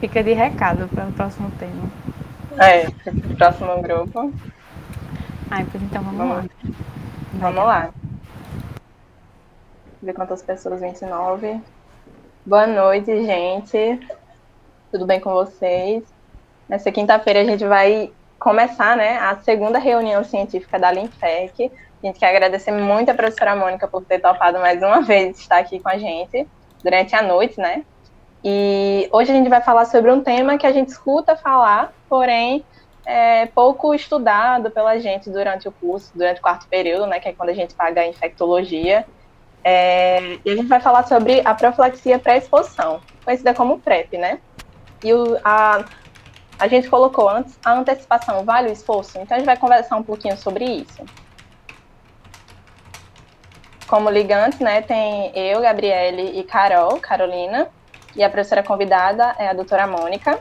Fica de recado para o próximo tema. Próximo grupo. Pois então vamos lá. Vamos lá. Ver quantas pessoas, 29. Boa noite, gente. Tudo bem com vocês? Nessa quinta-feira a gente vai começar, né, a segunda reunião científica da Linfec. A gente quer agradecer muito a professora Mônica por ter topado mais uma vez estar aqui com a gente durante a noite, né? E hoje a gente vai falar sobre um tema que a gente escuta falar, porém é pouco estudado pela gente durante o curso, durante o quarto período, né, que é quando a gente paga a infectologia. E a gente vai falar sobre a profilaxia pré-exposição, conhecida como PrEP, né? E a gente colocou antes, a antecipação vale o esforço? Então a gente vai conversar um pouquinho sobre isso. Como ligantes, né, tem eu, Gabriele e Carolina, e a professora convidada é a doutora Mônica.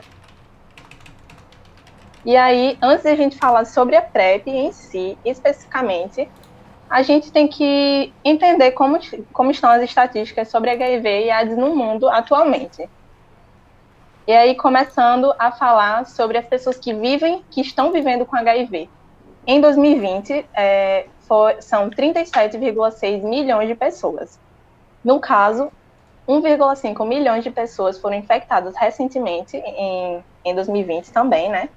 E aí, antes de a gente falar sobre a PrEP em si, especificamente, a gente tem que entender como estão as estatísticas sobre HIV e AIDS no mundo atualmente. E aí, começando a falar sobre as pessoas que estão vivendo com HIV. Em 2020, são 37,6 milhões de pessoas. No caso, 1,5 milhões de pessoas foram infectadas recentemente, em 2020 também, né?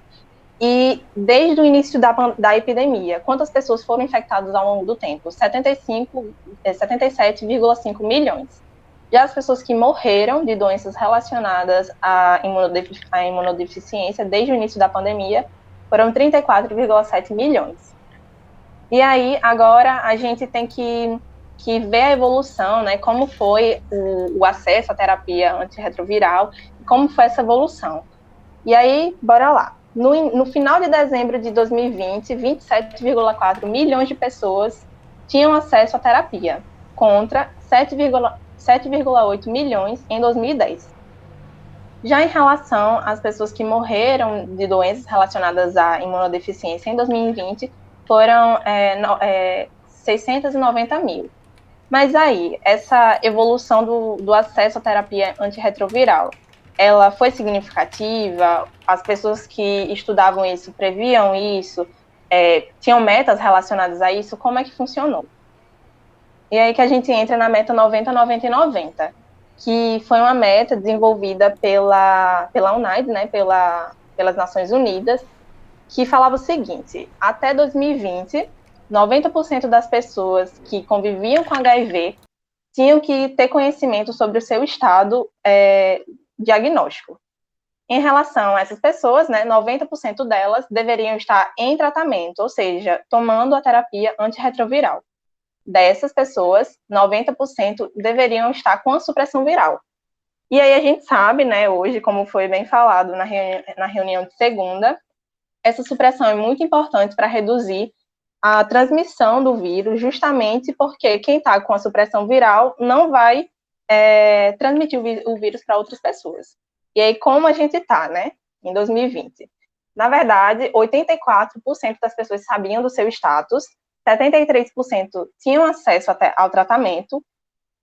E desde o início da epidemia, quantas pessoas foram infectadas ao longo do tempo? 77,5 milhões. Já as pessoas que morreram de doenças relacionadas à imunodeficiência desde o início da pandemia foram 34,7 milhões. E aí, agora, a gente tem que ver a evolução, né? Como foi o acesso à terapia antirretroviral, como foi essa evolução. E aí, bora lá. No final de dezembro de 2020, 27,4 milhões de pessoas tinham acesso à terapia, contra 7,8 milhões em 2010. Já em relação às pessoas que morreram de doenças relacionadas à imunodeficiência em 2020, foram 690 mil. Mas aí, essa evolução do acesso à terapia antirretroviral, ela foi significativa? As pessoas que estudavam isso previam isso? Tinham metas relacionadas a isso? Como é que funcionou? E aí que a gente entra na meta 90, 90 e 90, que foi uma meta desenvolvida pela UNAIDS, né, pelas Nações Unidas, que falava o seguinte: até 2020, 90% das pessoas que conviviam com HIV tinham que ter conhecimento sobre o seu estado diagnóstico. Em relação a essas pessoas, né, 90% delas deveriam estar em tratamento, ou seja, tomando a terapia antirretroviral. Dessas pessoas, 90% deveriam estar com a supressão viral. E aí a gente sabe, né, hoje, como foi bem falado na reunião de segunda, essa supressão é muito importante para reduzir a transmissão do vírus, justamente porque quem está com a supressão viral não vai transmitir o vírus para outras pessoas. E aí, como a gente está, né, em 2020? Na verdade, 84% das pessoas sabiam do seu status, 73% tinham acesso ao tratamento,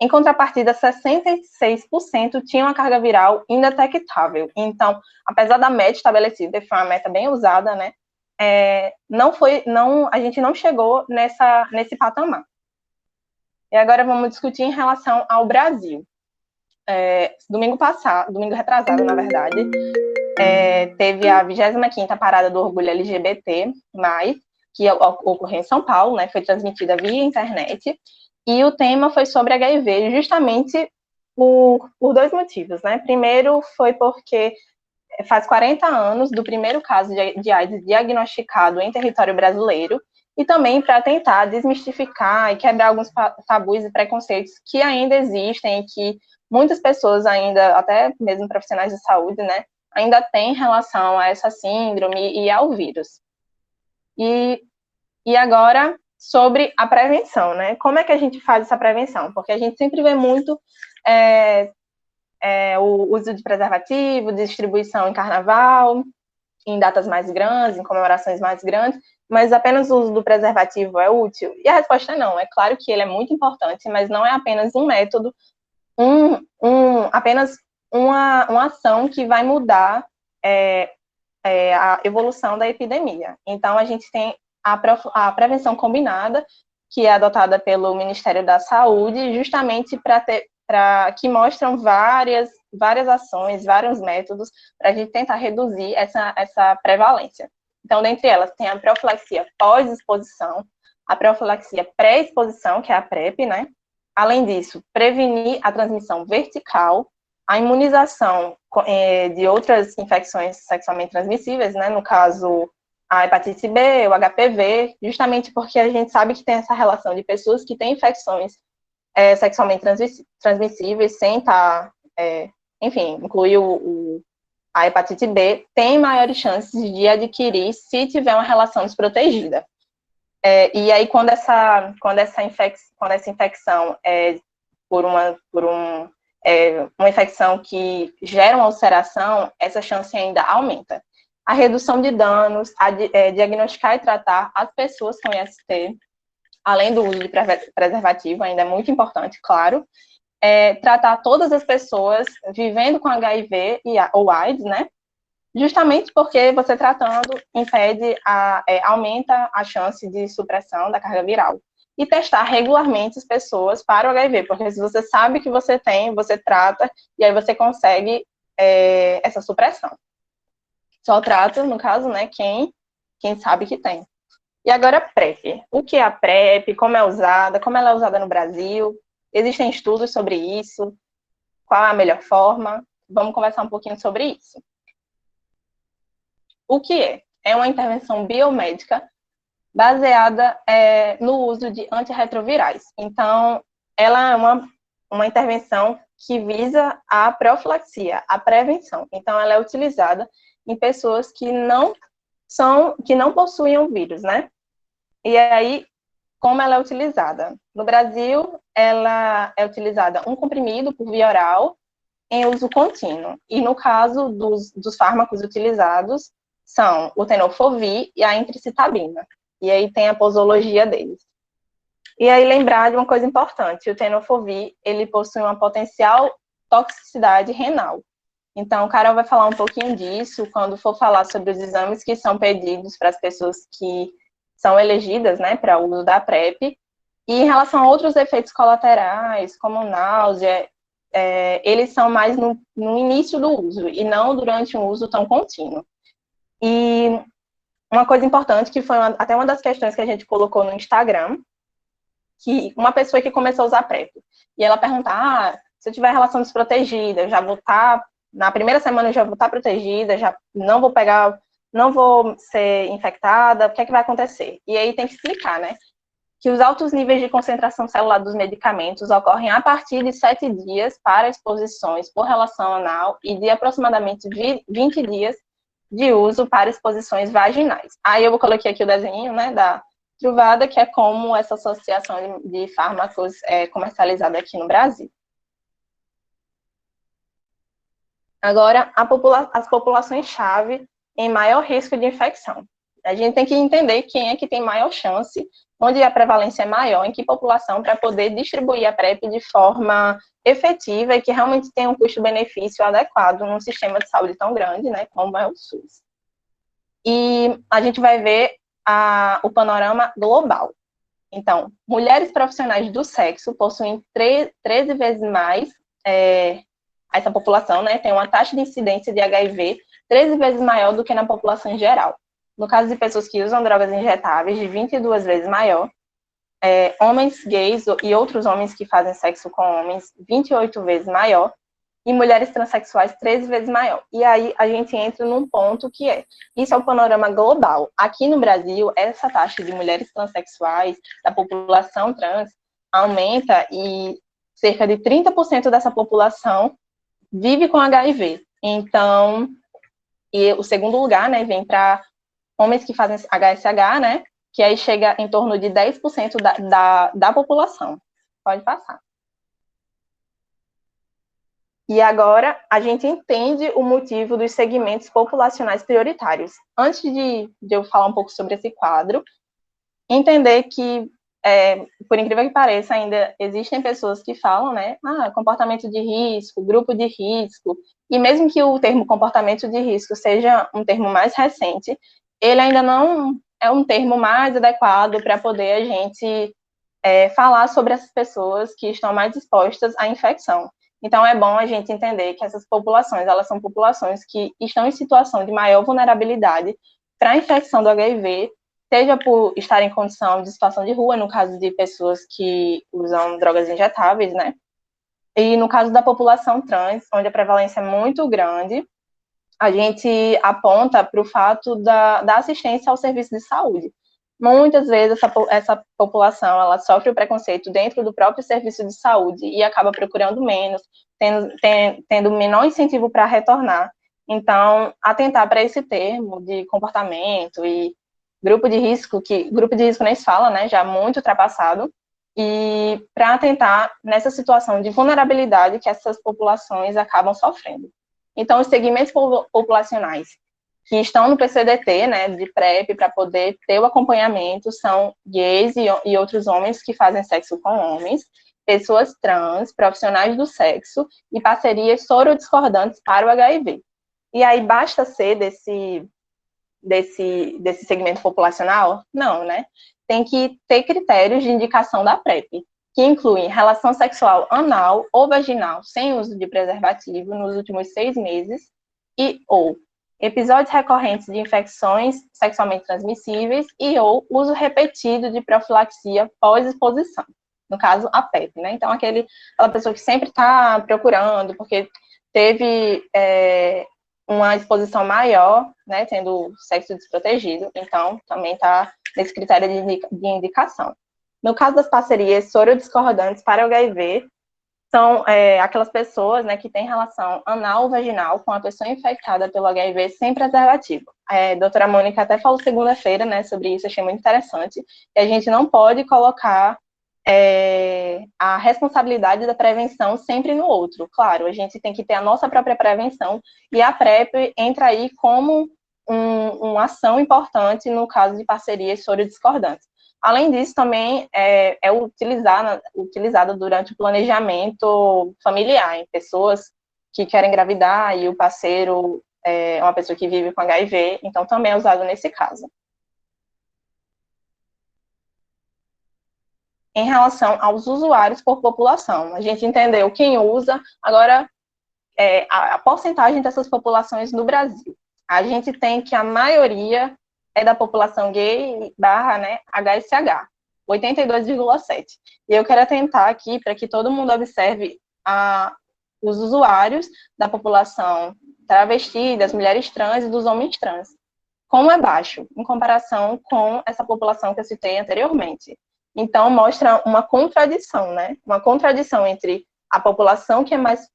em contrapartida, 66% tinham a carga viral indetectável. Então, apesar da meta estabelecida, que foi uma meta bem usada, né, a gente não chegou nesse patamar. E agora vamos discutir em relação ao Brasil. Domingo retrasado, na verdade, teve a 25ª Parada do Orgulho LGBT+, que ocorreu em São Paulo, né, foi transmitida via internet, e o tema foi sobre HIV, justamente por dois motivos, né? Primeiro foi porque faz 40 anos do primeiro caso de AIDS diagnosticado em território brasileiro, e também para tentar desmistificar e quebrar alguns tabus e preconceitos que ainda existem e que muitas pessoas ainda, até mesmo profissionais de saúde, né, ainda têm em relação a essa síndrome e ao vírus. E agora, sobre a prevenção, né? Como é que a gente faz essa prevenção? Porque a gente sempre vê muito o uso de preservativo, distribuição em carnaval, em datas mais grandes, em comemorações mais grandes, mas apenas o uso do preservativo é útil? E a resposta é não. É claro que ele é muito importante, mas não é apenas um método, apenas uma ação que vai mudar a evolução da epidemia. Então, a gente tem a prevenção combinada, que é adotada pelo Ministério da Saúde, justamente que mostram várias ações, vários métodos para a gente tentar reduzir essa prevalência. Então, dentre elas, tem a profilaxia pós-exposição, a profilaxia pré-exposição, que é a PrEP, né? Além disso, prevenir a transmissão vertical, a imunização de outras infecções sexualmente transmissíveis, né? No caso, a hepatite B, o HPV, justamente porque a gente sabe que tem essa relação de pessoas que têm infecções sexualmente transmissíveis, sem estar, enfim, incluir a hepatite B, tem maiores chances de adquirir se tiver uma relação desprotegida. E aí, quando essa infecção é por uma infecção que gera uma ulceração, essa chance ainda aumenta. A redução de danos, diagnosticar e tratar as pessoas com IST, além do uso de preservativo, ainda é muito importante, claro. Tratar todas as pessoas vivendo com HIV ou AIDS, né? Justamente porque você tratando aumenta a chance de supressão da carga viral. E testar regularmente as pessoas para o HIV, porque se você sabe que você tem, você trata, e aí você consegue essa supressão. Só trata, no caso, né, quem sabe que tem. E agora a PrEP. O que é a PrEP? Como é usada? Como ela é usada no Brasil? Existem estudos sobre isso? Qual é a melhor forma? Vamos conversar um pouquinho sobre isso. O que é? É uma intervenção biomédica baseada no uso de antirretrovirais. Então, ela é uma intervenção que visa a profilaxia, a prevenção. Então, ela é utilizada em pessoas que não possuem o vírus, né? E aí, como ela é utilizada? No Brasil, ela é utilizada um comprimido por via oral em uso contínuo. E no caso dos fármacos utilizados, são o tenofovir e a entricitabina. E aí tem a posologia deles. E aí lembrar de uma coisa importante, o tenofovir, ele possui uma potencial toxicidade renal. Então, o Carol vai falar um pouquinho disso quando for falar sobre os exames que são pedidos para as pessoas que são elegidas, né, para o uso da PrEP. E em relação a outros efeitos colaterais, como náusea, eles são mais no início do uso e não durante um uso tão contínuo. E uma coisa importante, que foi até uma das questões que a gente colocou no Instagram, que uma pessoa que começou a usar PrEP, e ela pergunta, se eu tiver relação desprotegida, eu já vou estar, na primeira semana eu já vou estar protegida, já não vou ser infectada, o que é que vai acontecer? E aí tem que explicar, né, que os altos níveis de concentração celular dos medicamentos ocorrem a partir de 7 dias para exposições por relação anal e de aproximadamente 20 dias de uso para exposições vaginais. Aí eu coloquei aqui o desenho, né, da Truvada, que é como essa associação de fármacos é comercializada aqui no Brasil. Agora, as populações-chave em maior risco de infecção. A gente tem que entender quem é que tem maior chance, onde a prevalência é maior, em que população, para poder distribuir a PrEP de forma efetiva e que realmente tenha um custo-benefício adequado num sistema de saúde tão grande, né, como é o SUS. E a gente vai ver o panorama global. Então, mulheres profissionais do sexo possuem 13 vezes mais essa população, né, tem uma taxa de incidência de HIV 13 vezes maior do que na população em geral. No caso de pessoas que usam drogas injetáveis, de 22 vezes maior. Homens gays e outros homens que fazem sexo com homens, 28 vezes maior. E mulheres transexuais, 13 vezes maior. E aí a gente entra num ponto que isso é o panorama global. Aqui no Brasil, essa taxa de mulheres transexuais, da população trans, aumenta e cerca de 30% dessa população vive com HIV. Então, e o segundo lugar, né, vem para homens que fazem HSH, né, que aí chega em torno de 10% da população. Pode passar. E agora, a gente entende o motivo dos segmentos populacionais prioritários. Antes de eu falar um pouco sobre esse quadro, entender que por incrível que pareça, ainda existem pessoas que falam, né, comportamento de risco, grupo de risco, e mesmo que o termo comportamento de risco seja um termo mais recente, ele ainda não é um termo mais adequado para poder a gente falar sobre essas pessoas que estão mais expostas à infecção. Então, é bom a gente entender que essas populações, elas são populações que estão em situação de maior vulnerabilidade para a infecção do HIV, seja por estar em condição de situação de rua, no caso de pessoas que usam drogas injetáveis, né? E no caso da população trans, onde a prevalência é muito grande, a gente aponta para o fato da assistência ao serviço de saúde. Muitas vezes essa população ela sofre o preconceito dentro do próprio serviço de saúde e acaba procurando menos, tendo menor incentivo para retornar. Então, atentar para esse termo de comportamento e grupo de risco, que grupo de risco nem se fala, né, já muito ultrapassado, e para atentar nessa situação de vulnerabilidade que essas populações acabam sofrendo. Então, os segmentos populacionais que estão no PCDT, né, de PrEP, para poder ter o acompanhamento, são gays e outros homens que fazem sexo com homens, pessoas trans, profissionais do sexo e parcerias sorodiscordantes para o HIV. E aí, basta ser desse segmento populacional? Não, né? Tem que ter critérios de indicação da PrEP, que incluem relação sexual anal ou vaginal sem uso de preservativo nos últimos 6 meses ou episódios recorrentes de infecções sexualmente transmissíveis ou uso repetido de profilaxia pós-exposição. No caso, a PrEP, né? Então, aquela pessoa que sempre está procurando, porque teve uma exposição maior, né, tendo sexo desprotegido, então também está nesse critério de indicação. No caso das parcerias sorodiscordantes para o HIV, são aquelas pessoas, né, que têm relação anal ou vaginal com a pessoa infectada pelo HIV sem preservativo. A doutora Mônica até falou segunda-feira, né, sobre isso, achei muito interessante, e a gente não pode colocar a responsabilidade da prevenção sempre no outro. Claro, a gente tem que ter a nossa própria prevenção, e a PrEP entra aí como uma ação importante no caso de parcerias sorodiscordantes. Além disso, também é utilizada durante o planejamento familiar, em pessoas que querem engravidar e o parceiro é uma pessoa que vive com HIV, então também é usado nesse caso. Em relação aos usuários por população, a gente entendeu quem usa, agora a porcentagem dessas populações no Brasil. A gente tem que a maioria é da população gay / HSH, 82,7%. E eu quero atentar aqui para que todo mundo observe os usuários da população travesti, das mulheres trans e dos homens trans. Como é baixo, em comparação com essa população que eu citei anteriormente. Então, mostra uma contradição, né? Uma contradição entre a população que é mais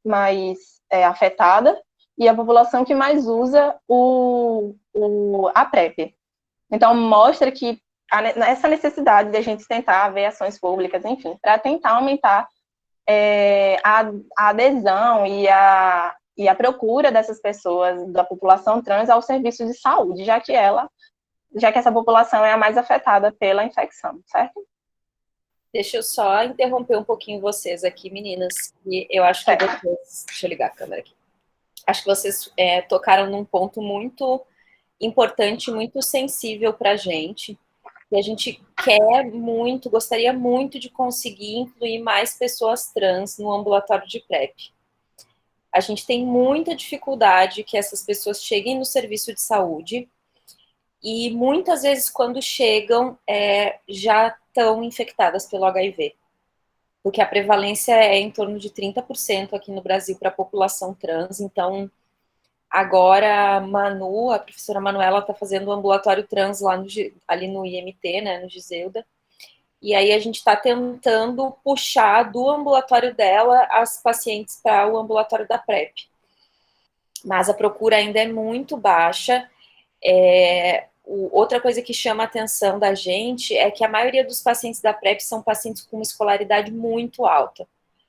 afetada e a população que mais usa a PrEP. Então, mostra que essa necessidade de a gente tentar ver ações públicas, enfim, para tentar aumentar a adesão e a procura dessas pessoas, da população trans, ao serviço de saúde, já que essa população é a mais afetada pela infecção, certo? Deixa eu só interromper um pouquinho vocês aqui, meninas, e eu acho que vocês... Deixa eu ligar a câmera aqui. Acho que vocês tocaram num ponto muito importante, muito sensível para a gente, e a gente gostaria muito de conseguir incluir mais pessoas trans no ambulatório de PrEP. A gente tem muita dificuldade que essas pessoas cheguem no serviço de saúde, e muitas vezes quando chegam, já estão infectadas pelo HIV, porque a prevalência é em torno de 30% aqui no Brasil para a população trans. Então, agora a professora Manuela está fazendo um ambulatório trans lá ali no IMT, né, no Giseuda, e aí a gente está tentando puxar do ambulatório dela as pacientes para o ambulatório da PrEP. Mas a procura ainda é muito baixa. Outra coisa que chama a atenção da gente é que a maioria dos pacientes da PrEP são pacientes com uma escolaridade muito alta.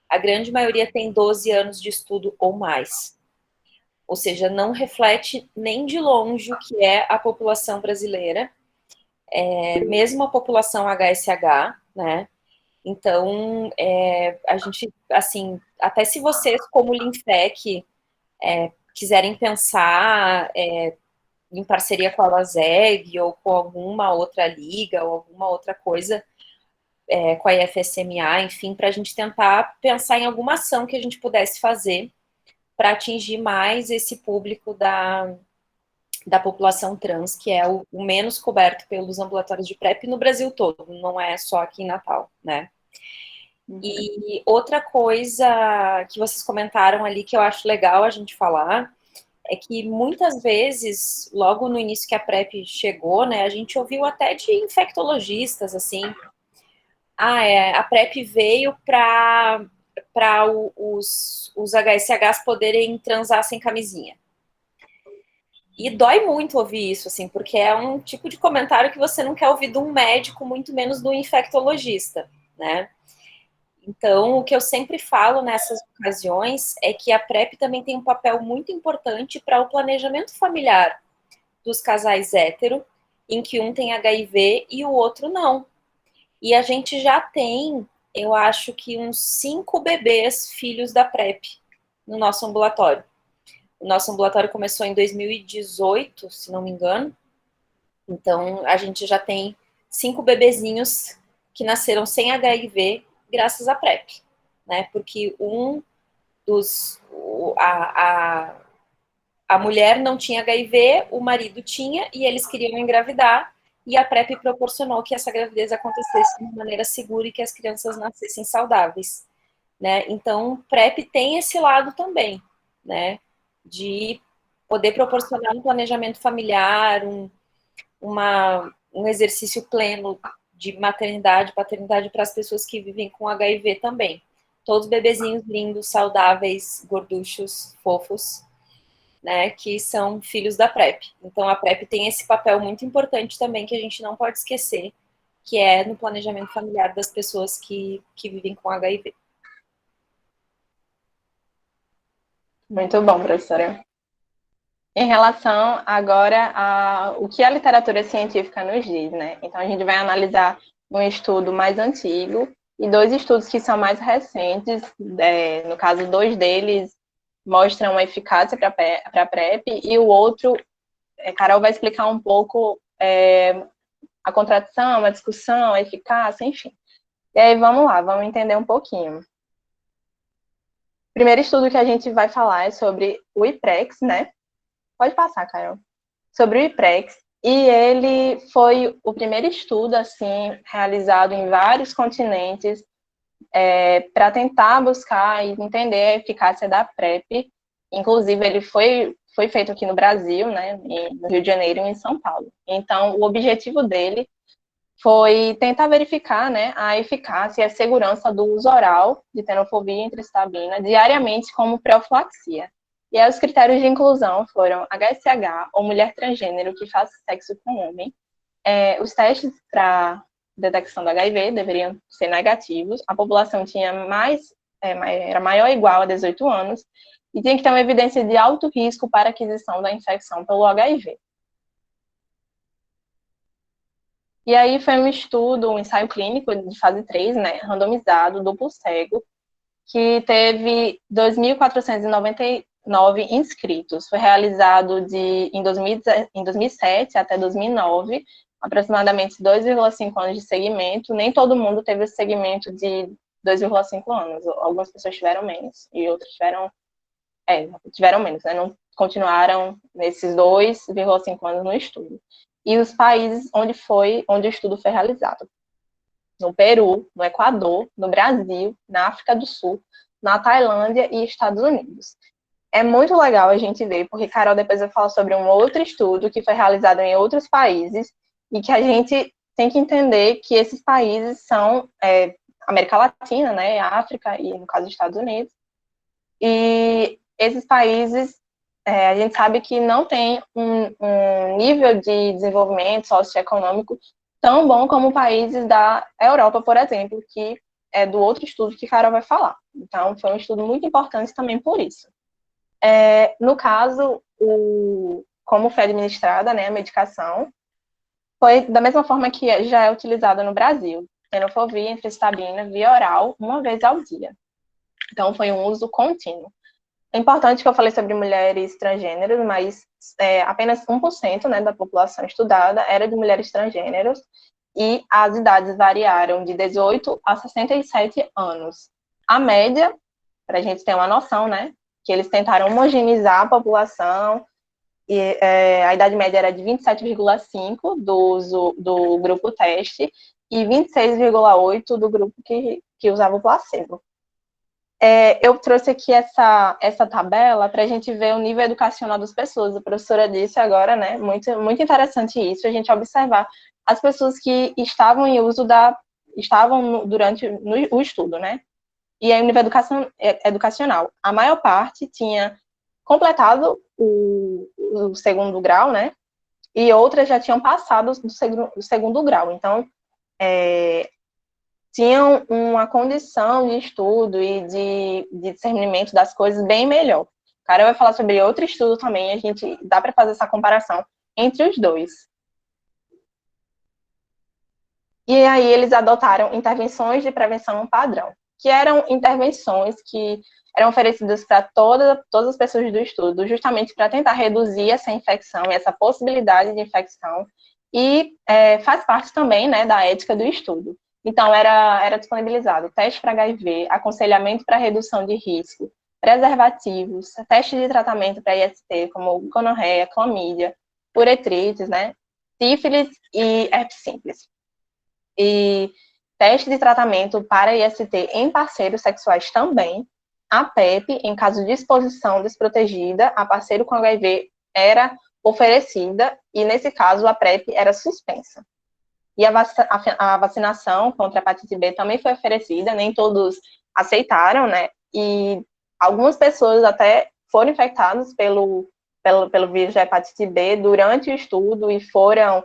A grande maioria tem 12 anos de estudo ou mais. Ou seja, não reflete nem de longe o que é a população brasileira. Mesmo a população HSH, né? Então, a gente, assim, até se vocês, como Linfec, quiserem pensar em parceria com a LASEG ou com alguma outra liga ou alguma outra coisa, com a IFSMA, enfim, para a gente tentar pensar em alguma ação que a gente pudesse fazer para atingir mais esse público da população trans, que é o menos coberto pelos ambulatórios de PrEP no Brasil todo, não é só aqui em Natal, né? E outra coisa que vocês comentaram ali que eu acho legal a gente falar é que muitas vezes, logo no início que a PrEP chegou, né, a gente ouviu até de infectologistas, assim, a PrEP veio para os HSHs poderem transar sem camisinha. E dói muito ouvir isso, assim, porque é um tipo de comentário que você não quer ouvir de um médico, muito menos do infectologista, né? Então, o que eu sempre falo nessas ocasiões é que a PrEP também tem um papel muito importante para o planejamento familiar dos casais hétero, em que um tem HIV e o outro não. E a gente já tem, eu acho que uns 5 bebês filhos da PrEP no nosso ambulatório. O nosso ambulatório começou em 2018, se não me engano. Então, a gente já tem 5 bebezinhos que nasceram sem HIV graças à PrEP, né? Porque a mulher não tinha HIV, o marido tinha, e eles queriam engravidar, e a PrEP proporcionou que essa gravidez acontecesse de uma maneira segura e que as crianças nascessem saudáveis, né? Então, PrEP tem esse lado também, né? De poder proporcionar um planejamento familiar, um exercício pleno de maternidade, paternidade para as pessoas que vivem com HIV também. Todos bebezinhos lindos, saudáveis, gorduchos, fofos, né, que são filhos da PrEP. Então a PrEP tem esse papel muito importante também que a gente não pode esquecer, que é no planejamento familiar das pessoas que vivem com HIV. Muito bom, professora. Em relação agora o que a literatura científica nos diz, né? Então a gente vai analisar um estudo mais antigo e 2 estudos que são mais recentes. No caso, 2 deles mostram a eficácia para a PrEP e o outro, Carol vai explicar um pouco a contradição, a discussão, a eficácia, enfim. E aí vamos lá, vamos entender um pouquinho. O primeiro estudo que a gente vai falar é sobre o IPREX, né? Pode passar, Carol. Sobre o IPREX. E ele foi o primeiro estudo, assim, realizado em vários continentes para tentar buscar e entender a eficácia da PrEP. Inclusive, ele foi feito aqui no Brasil, né, no Rio de Janeiro e em São Paulo. Então, o objetivo dele foi tentar verificar, né, a eficácia e a segurança do uso oral de tenofovir e entristabina diariamente como profilaxia. E aí, os critérios de inclusão foram HSH ou mulher transgênero que faça sexo com homem. Os testes para detecção do HIV deveriam ser negativos. A população tinha era maior ou igual a 18 anos e tinha que ter uma evidência de alto risco para aquisição da infecção pelo HIV. E aí foi um estudo, um ensaio clínico de fase 3, né, randomizado, duplo cego, que teve 2.499 inscritos. Foi realizado em 2007 até 2009, aproximadamente 2,5 anos de segmento. Nem todo mundo teve esse segmento de 2,5 anos. Algumas pessoas tiveram menos e outras tiveram menos, né? Não continuaram nesses 2,5 anos no estudo. E os países onde o estudo foi realizado: no Peru, no Equador, no Brasil, na África do Sul, na Tailândia e Estados Unidos. É muito legal a gente ver, porque Carol depois vai falar sobre um outro estudo que foi realizado em outros países e que a gente tem que entender que esses países são América Latina, né, África e, no caso, Estados Unidos. E esses países, a gente sabe que não tem um nível de desenvolvimento socioeconômico tão bom como países da Europa, por exemplo, que é do outro estudo que Carol vai falar. Então, foi um estudo muito importante também por isso. No caso, como foi administrada, né, a medicação, foi da mesma forma que já é utilizada no Brasil. tenofovir, emtricitabina, via oral, uma vez ao dia. Então, foi um uso contínuo. É importante que eu falei sobre mulheres transgêneros, mas apenas 1%, né, da população estudada era de mulheres transgêneros, e as idades variaram de 18 a 67 anos. A média, para a gente ter uma noção, né, que eles tentaram homogeneizar a população, e a idade média era de 27,5 do grupo teste e 26,8 do grupo que usava o placebo. Eu trouxe aqui essa tabela para a gente ver o nível educacional das pessoas. A professora disse agora, né, muito, muito interessante isso, a gente observar as pessoas que estavam em uso durante o estudo, né? E aí o nível educacional. A maior parte tinha completado o segundo grau, né? E outras já tinham passado do segundo grau. Então, tinham uma condição de estudo e de discernimento das coisas bem melhor. O cara vai falar sobre outro estudo também, a gente dá para fazer essa comparação entre os dois. E aí eles adotaram intervenções de prevenção padrão, que eram intervenções que eram oferecidas para todas as pessoas do estudo, justamente para tentar reduzir essa infecção e essa possibilidade de infecção, e faz parte também, né, da ética do estudo. Então, era disponibilizado teste para HIV, aconselhamento para redução de risco, preservativos, teste de tratamento para IST, como gonorreia, clamídia, uretrites, né, sífilis e herpes simples. E teste de tratamento para IST em parceiros sexuais também. A PrEP, em caso de exposição desprotegida a parceiro com HIV, era oferecida, e nesse caso a PrEP era suspensa. E a vacinação contra a hepatite B também foi oferecida, nem todos aceitaram, né? E algumas pessoas até foram infectadas pelo vírus da hepatite B durante o estudo e foram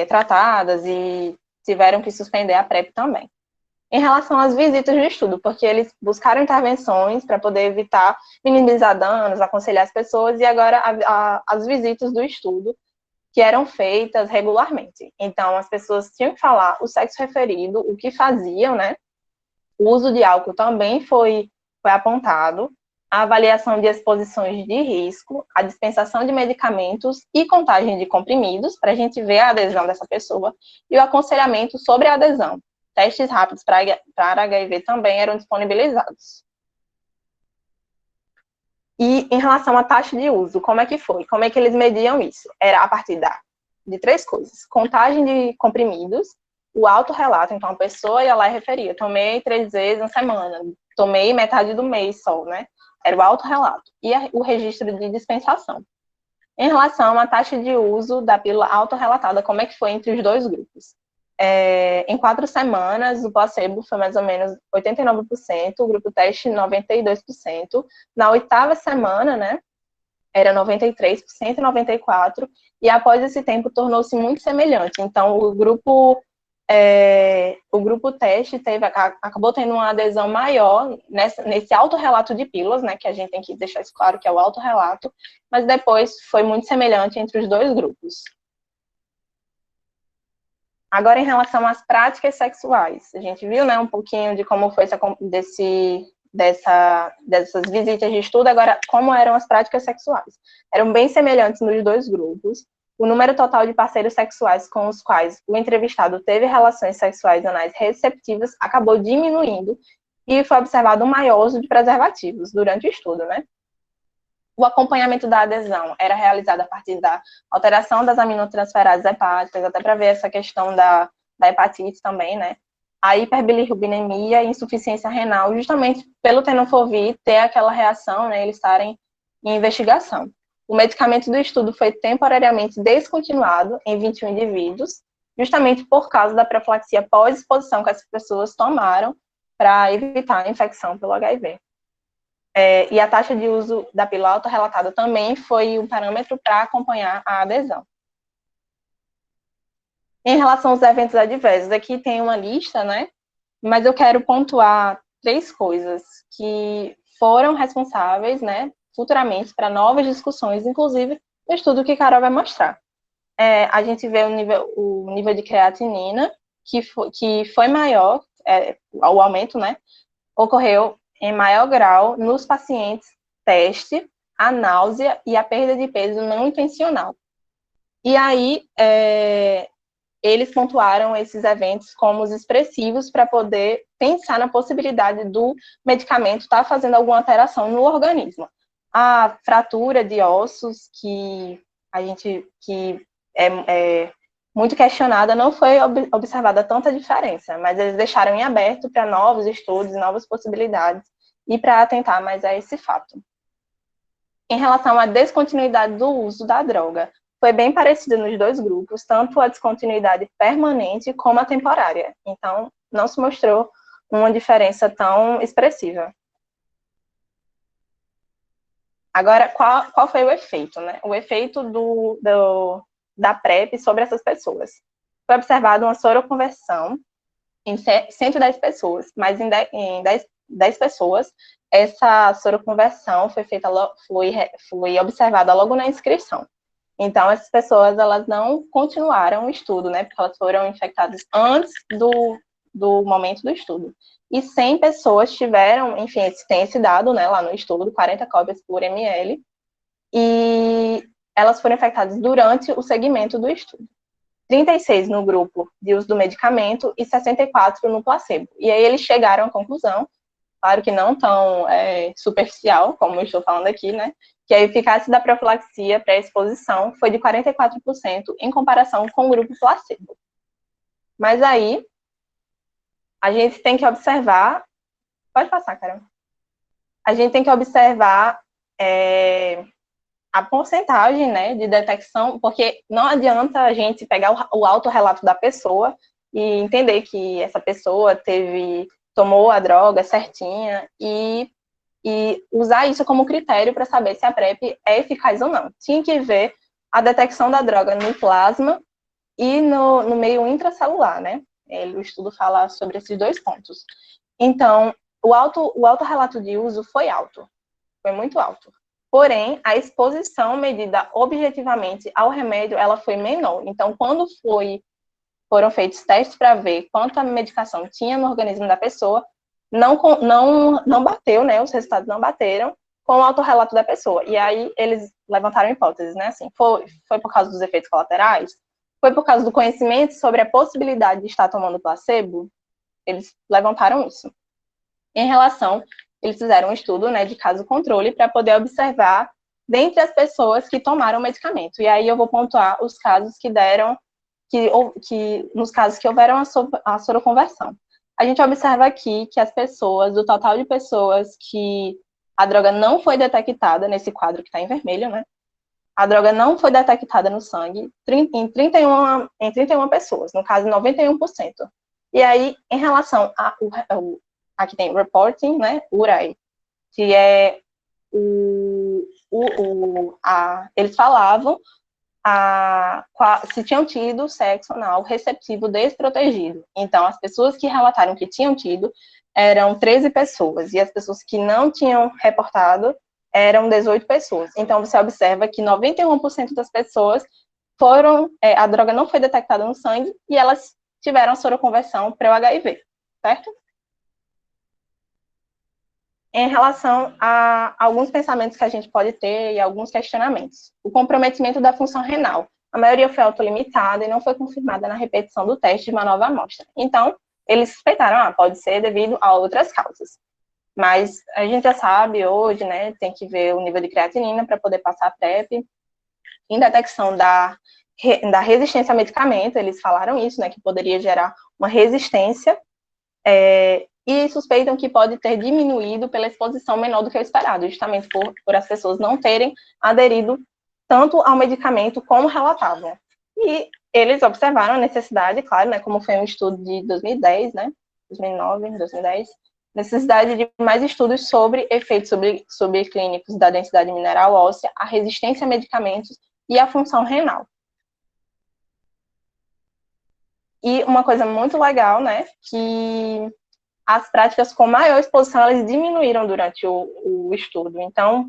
tratadas e tiveram que suspender a PrEP também. Em relação às visitas do estudo, porque eles buscaram intervenções para poder evitar, minimizar danos, aconselhar as pessoas, e agora as visitas do estudo, que eram feitas regularmente. Então, as pessoas tinham que falar o sexo referido, o que faziam, né? O uso de álcool também foi apontado, a avaliação de exposições de risco, a dispensação de medicamentos e contagem de comprimidos, para a gente ver a adesão dessa pessoa, e o aconselhamento sobre a adesão. Testes rápidos para HIV também eram disponibilizados. E em relação à taxa de uso, como é que foi? Como é que eles mediam isso? Era a partir de 3 coisas: contagem de comprimidos, o autorrelato. Então, a pessoa ia lá e referia: tomei 3 vezes na semana, tomei metade do mês só, né? Era o autorrelato. E o registro de dispensação. Em relação à taxa de uso da pílula autorrelatada, como é que foi entre os dois grupos? Em 4 semanas, o placebo foi mais ou menos 89%, o grupo teste 92%. Na 8ª semana, né, era 93% e 94%, e após esse tempo tornou-se muito semelhante. Então, o grupo teste acabou tendo uma adesão maior nesse autorrelato de pílulas, né, que a gente tem que deixar isso claro, que é o autorrelato, mas depois foi muito semelhante entre os dois grupos. Agora, em relação às práticas sexuais, a gente viu, né, um pouquinho de como foi dessas visitas de estudo. Agora, como eram as práticas sexuais? Eram bem semelhantes nos dois grupos. O número total de parceiros sexuais com os quais o entrevistado teve relações sexuais anais receptivas acabou diminuindo, e foi observado um maior uso de preservativos durante o estudo, né? O acompanhamento da adesão era realizado a partir da alteração das aminotransferases hepáticas, até para ver essa questão da hepatite também, né? A hiperbilirrubinemia e insuficiência renal, justamente pelo tenofovir ter aquela reação, né? Eles estarem em investigação. O medicamento do estudo foi temporariamente descontinuado em 21 indivíduos, justamente por causa da profilaxia pós-exposição que as pessoas tomaram para evitar a infecção pelo HIV. E a taxa de uso da pílula autorrelatada também foi um parâmetro para acompanhar a adesão. Em relação aos eventos adversos, aqui tem uma lista, né? Mas eu quero pontuar 3 coisas que foram responsáveis, né, futuramente para novas discussões, inclusive no estudo que a Carol vai mostrar. A gente vê o nível de creatinina, que foi maior, o aumento, né, ocorreu em maior grau nos pacientes teste, a náusea e a perda de peso não intencional. E aí, eles pontuaram esses eventos como os expressivos para poder pensar na possibilidade do medicamento estar fazendo alguma alteração no organismo. A fratura de ossos, que é muito questionada, não foi observada tanta diferença, mas eles deixaram em aberto para novos estudos, novas possibilidades, e para atentar mais a esse fato. Em relação à descontinuidade do uso da droga, foi bem parecida nos dois grupos, tanto a descontinuidade permanente como a temporária. Então, não se mostrou uma diferença tão expressiva. Agora, qual foi o efeito, né? O efeito da PrEP sobre essas pessoas. Foi observada uma soroconversão em 110 pessoas, mas em 10 pessoas, essa soroconversão foi observada logo na inscrição. Então, essas pessoas, elas não continuaram o estudo, né, porque elas foram infectadas antes do momento do estudo. E 100 pessoas tiveram, enfim, tem esse dado, né, lá no estudo, 40 cópias por ml, e elas foram infectadas durante o segmento do estudo. 36 no grupo de uso do medicamento e 64 no placebo. E aí eles chegaram à conclusão, claro que não tão superficial, como eu estou falando aqui, né, que a eficácia da profilaxia pré-exposição foi de 44% em comparação com o grupo placebo. Mas aí, a gente tem que observar... Pode passar, Carol. A gente tem que observar a porcentagem, né, de detecção, porque não adianta a gente pegar o autorrelato da pessoa e entender que essa pessoa tomou a droga certinha e usar isso como critério para saber se a PrEP é eficaz ou não. Tinha que ver a detecção da droga no plasma e no meio intracelular, né? O estudo fala sobre esses dois pontos. Então, o autorrelato de uso foi alto, foi muito alto. Porém, a exposição medida objetivamente ao remédio, ela foi menor. Então, quando foram feitos testes para ver quanta medicação tinha no organismo da pessoa, não bateu, né, os resultados não bateram com o autorrelato da pessoa. E aí eles levantaram hipóteses, né, assim, foi por causa dos efeitos colaterais? Foi por causa do conhecimento sobre a possibilidade de estar tomando placebo? Eles levantaram isso. Eles fizeram um estudo, né, de caso controle para poder observar dentre as pessoas que tomaram o medicamento. E aí eu vou pontuar os casos nos casos que houveram a soroconversão. A gente observa aqui que do total de pessoas que a droga não foi detectada, nesse quadro que está em vermelho, né? A droga não foi detectada no sangue em 31 pessoas, no caso 91%. E aí, em relação aqui tem reporting, né? URAI, que é eles falavam se tinham tido sexo anal receptivo desprotegido. Então, as pessoas que relataram que tinham tido eram 13 pessoas, e as pessoas que não tinham reportado eram 18 pessoas. Então, você observa que 91% das pessoas a droga não foi detectada no sangue, e elas tiveram soroconversão para o HIV, certo? Em relação a alguns pensamentos que a gente pode ter e alguns questionamentos. O comprometimento da função renal. A maioria foi autolimitada e não foi confirmada na repetição do teste de uma nova amostra. Então, eles suspeitaram, pode ser devido a outras causas. Mas a gente já sabe hoje, né, tem que ver o nível de creatinina para poder passar a PrEP. Em detecção da resistência ao medicamento, eles falaram isso, né, que poderia gerar uma resistência, e suspeitam que pode ter diminuído pela exposição menor do que o esperado, justamente por as pessoas não terem aderido tanto ao medicamento como relatavam. E eles observaram a necessidade, claro, né, como foi um estudo de 2010, né, 2009, 2010, necessidade de mais estudos sobre efeitos subclínicos da densidade mineral óssea, a resistência a medicamentos e a função renal. E uma coisa muito legal, né, que as práticas com maior exposição, elas diminuíram durante o estudo. Então,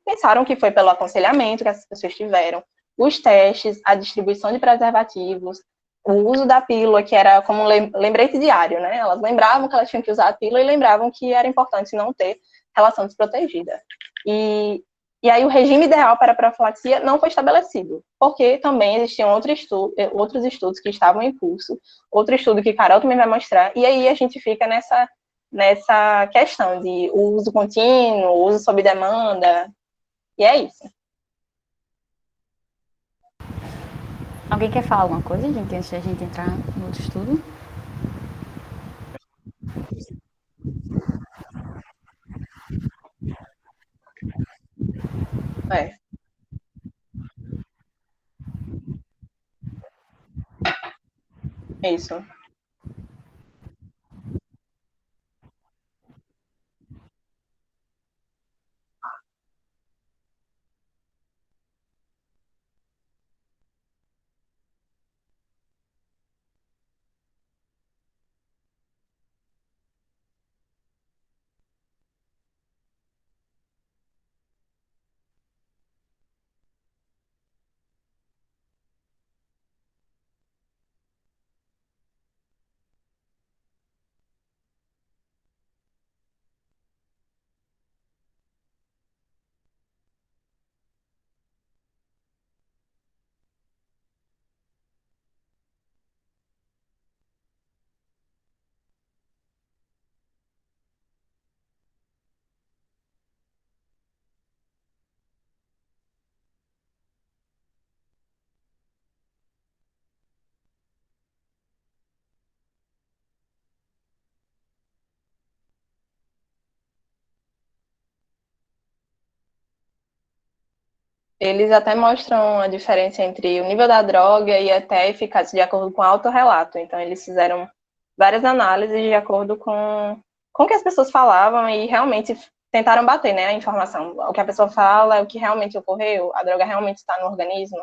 pensaram que foi pelo aconselhamento que essas pessoas tiveram, os testes, a distribuição de preservativos, o uso da pílula, que era como um lembrete diário, né? Elas lembravam que elas tinham que usar a pílula e lembravam que era importante não ter relação desprotegida. E aí o regime ideal para a profilaxia não foi estabelecido, porque também existiam outros estudos que estavam em curso, outro estudo que Carol também vai mostrar, e aí a gente fica nessa questão de uso contínuo, uso sob demanda, e é isso. Alguém quer falar alguma coisa, gente, antes da gente entrar no outro estudo? É. Isso. Eles até mostram a diferença entre o nível da droga e até a eficácia de acordo com o autorrelato. Então, eles fizeram várias análises de acordo com o que as pessoas falavam e realmente tentaram bater, né, a informação. O que a pessoa fala, o que realmente ocorreu, a droga realmente está no organismo.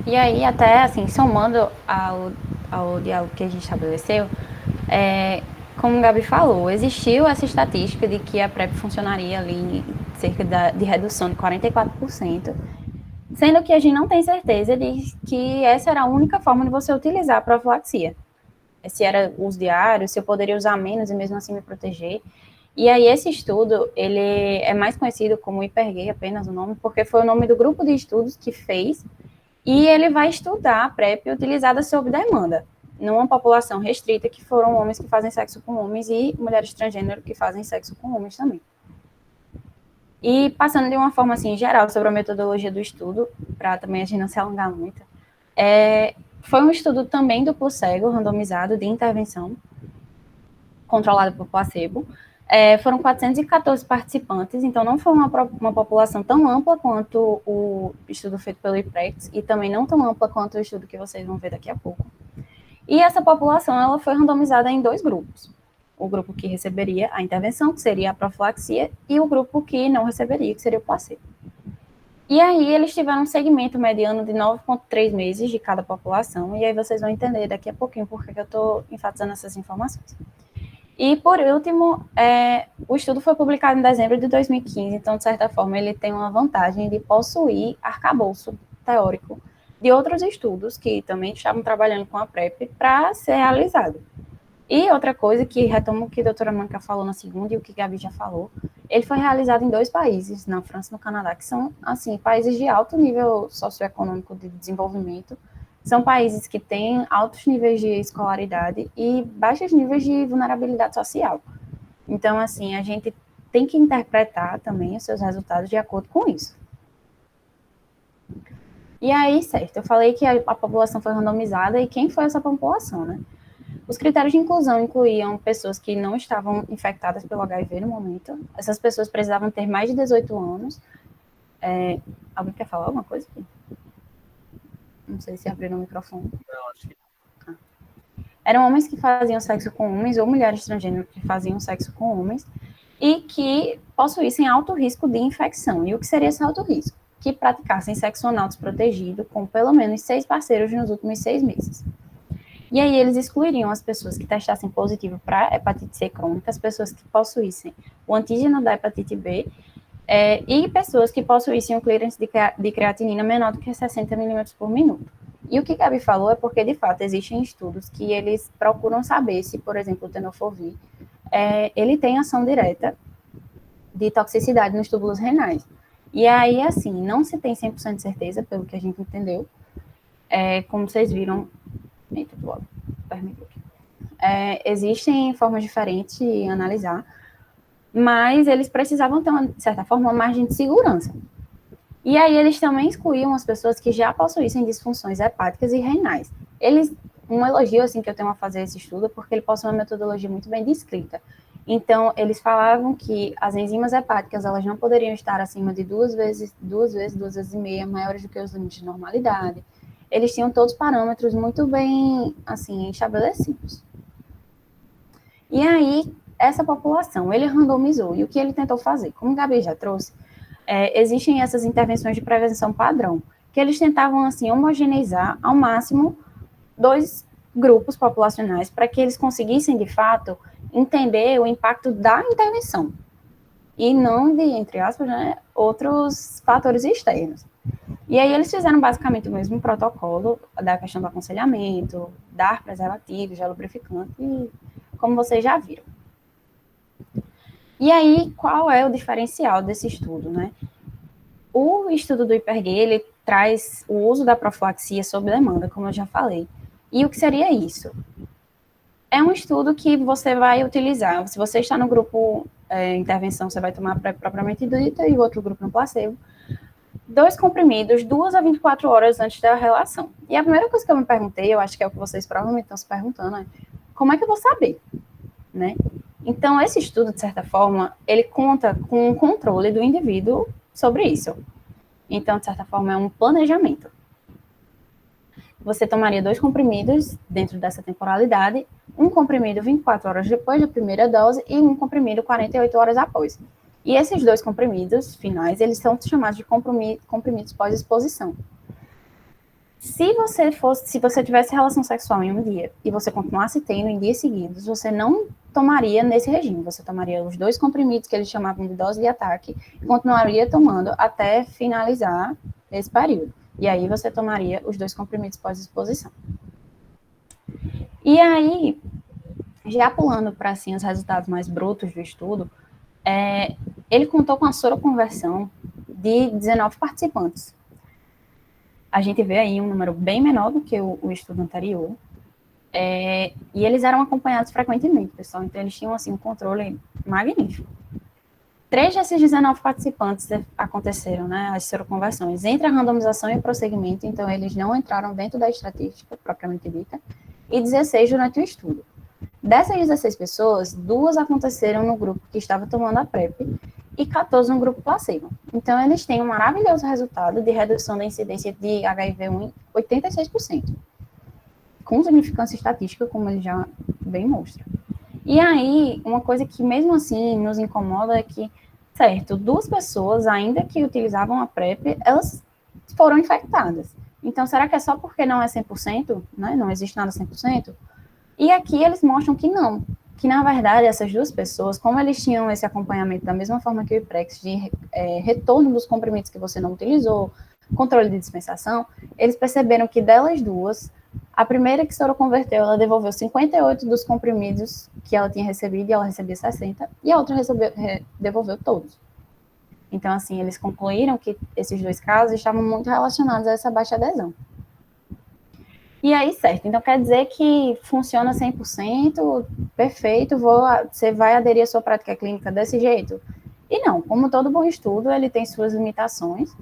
E aí, até assim, somando ao diálogo que a gente estabeleceu, como o Gabi falou, existiu essa estatística de que a PrEP funcionaria ali em cerca de redução de 44%, sendo que a gente não tem certeza de que essa era a única forma de você utilizar a profilaxia. Se era uso diário, se eu poderia usar menos e mesmo assim me proteger. E aí esse estudo, ele é mais conhecido como Hipergay, apenas o nome, porque foi o nome do grupo de estudos que fez, e ele vai estudar a PrEP utilizada sob demanda, numa população restrita, que foram homens que fazem sexo com homens e mulheres transgênero que fazem sexo com homens também. E passando de uma forma assim geral sobre a metodologia do estudo, para também a gente não se alongar muito, foi um estudo também duplo cego, randomizado, de intervenção, controlado por placebo. Foram 414 participantes, então não foi uma população tão ampla quanto o estudo feito pelo IPREX, e também não tão ampla quanto o estudo que vocês vão ver daqui a pouco. E essa população, ela foi randomizada em 2 grupos. O grupo que receberia a intervenção, que seria a profilaxia, e o grupo que não receberia, que seria o placebo. E aí eles tiveram um segmento mediano de 9,3 meses de cada população, e aí vocês vão entender daqui a pouquinho por que eu estou enfatizando essas informações. E, por último, o estudo foi publicado em dezembro de 2015, então, de certa forma, ele tem uma vantagem de possuir arcabouço teórico de outros estudos que também estavam trabalhando com a PrEP para ser realizado. E outra coisa que retomo o que a doutora Manca falou na segunda e o que a Gabi já falou, ele foi realizado em 2 países, na França e no Canadá, que são, assim, países de alto nível socioeconômico de desenvolvimento. São países que têm altos níveis de escolaridade e baixos níveis de vulnerabilidade social. Então, assim, a gente tem que interpretar também os seus resultados de acordo com isso. E aí, certo, eu falei que a população foi randomizada, e quem foi essa população, né? Os critérios de inclusão incluíam pessoas que não estavam infectadas pelo HIV no momento. Essas pessoas precisavam ter mais de 18 anos. Alguém quer falar alguma coisa aqui? Não sei se abriram o microfone. Não, acho que... Eram homens que faziam sexo com homens ou mulheres transgênero que faziam sexo com homens e que possuíssem alto risco de infecção. E o que seria esse alto risco? Que praticassem sexo anal desprotegido com pelo menos 6 parceiros nos últimos 6 meses. E aí eles excluiriam as pessoas que testassem positivo para hepatite C crônica, as pessoas que possuíssem o antígeno da hepatite B E pessoas que possuíssem um clearance de creatinina menor do que 60 milímetros por minuto. E o que Gabi falou é porque, de fato, existem estudos que eles procuram saber se, por exemplo, o tenofovir, ele tem ação direta de toxicidade nos túbulos renais. E aí, assim, não se tem 100% de certeza, pelo que a gente entendeu. Como vocês viram, existem formas diferentes de analisar, mas eles precisavam ter, de certa forma, uma margem de segurança. E aí eles também excluíam as pessoas que já possuíssem disfunções hepáticas e renais. Um elogio assim que eu tenho a fazer esse estudo, porque ele possui uma metodologia muito bem descrita. Então, eles falavam que as enzimas hepáticas, elas não poderiam estar acima de 2 vezes e meia maiores do que os limites de normalidade. Eles tinham todos parâmetros muito bem, assim, estabelecidos. E aí, essa população, ele randomizou. E o que ele tentou fazer? Como o Gabi já trouxe, existem essas intervenções de prevenção padrão, que eles tentavam, assim, homogeneizar ao máximo 2 grupos populacionais para que eles conseguissem, de fato, entender o impacto da intervenção e não de, entre aspas, né, outros fatores externos. E aí eles fizeram basicamente o mesmo protocolo da questão do aconselhamento, dar preservativo, gel lubrificante, e como vocês já viram. E aí, qual é o diferencial desse estudo, né? O estudo do IPERGAY, ele traz o uso da profilaxia sob demanda, como eu já falei. E o que seria isso? É um estudo que você vai utilizar, se você está no grupo intervenção, você vai tomar propriamente dita e o outro grupo no placebo, 2 comprimidos, 2 a 24 horas antes da relação. E a primeira coisa que eu me perguntei, eu acho que é o que vocês provavelmente estão se perguntando, é como é que eu vou saber, né? Então, esse estudo, de certa forma, ele conta com um controle do indivíduo sobre isso. Então, de certa forma, é um planejamento. Você tomaria 2 comprimidos dentro dessa temporalidade, um comprimido 24 horas depois da primeira dose e um comprimido 48 horas após. E esses 2 comprimidos finais, eles são chamados de comprimidos pós-exposição. Se você tivesse relação sexual em um dia e você continuasse tendo em dias seguidos, você não tomaria nesse regime, você tomaria os 2 comprimidos que eles chamavam de dose de ataque e continuaria tomando até finalizar esse período. E aí você tomaria os 2 comprimidos pós-exposição. E aí, já pulando para assim, os resultados mais brutos do estudo, ele contou com a soroconversão de 19 participantes. A gente vê aí um número bem menor do que o estudo anterior. E eles eram acompanhados frequentemente, pessoal. Então, eles tinham assim, um controle magnífico. 3 desses 19 participantes aconteceram, né, as seroconversões, entre a randomização e o prosseguimento, então eles não entraram dentro da estatística propriamente dita, e 16 durante o estudo. Dessas 16 pessoas, 2 aconteceram no grupo que estava tomando a PrEP e 14 no grupo placebo. Então, eles têm um maravilhoso resultado de redução da incidência de HIV-1 em 86%, com significância estatística, como ele já bem mostra. E aí, uma coisa que mesmo assim nos incomoda é que, certo, 2 pessoas, ainda que utilizavam a PrEP, elas foram infectadas. Então, será que é só porque não é 100%, né? Não existe nada 100%? E aqui eles mostram que não, que na verdade essas 2 pessoas, como eles tinham esse acompanhamento da mesma forma que o IPREX, de retorno dos comprimidos que você não utilizou, controle de dispensação, eles perceberam que delas 2, a primeira que soroconverteu, ela devolveu 58 dos comprimidos que ela tinha recebido, e ela recebia 60, e a outra devolveu todos. Então, assim, eles concluíram que esses 2 casos estavam muito relacionados a essa baixa adesão. E aí, certo, então quer dizer que funciona 100%, perfeito, você vai aderir à sua prática clínica desse jeito? E não, como todo bom estudo, ele tem suas limitações,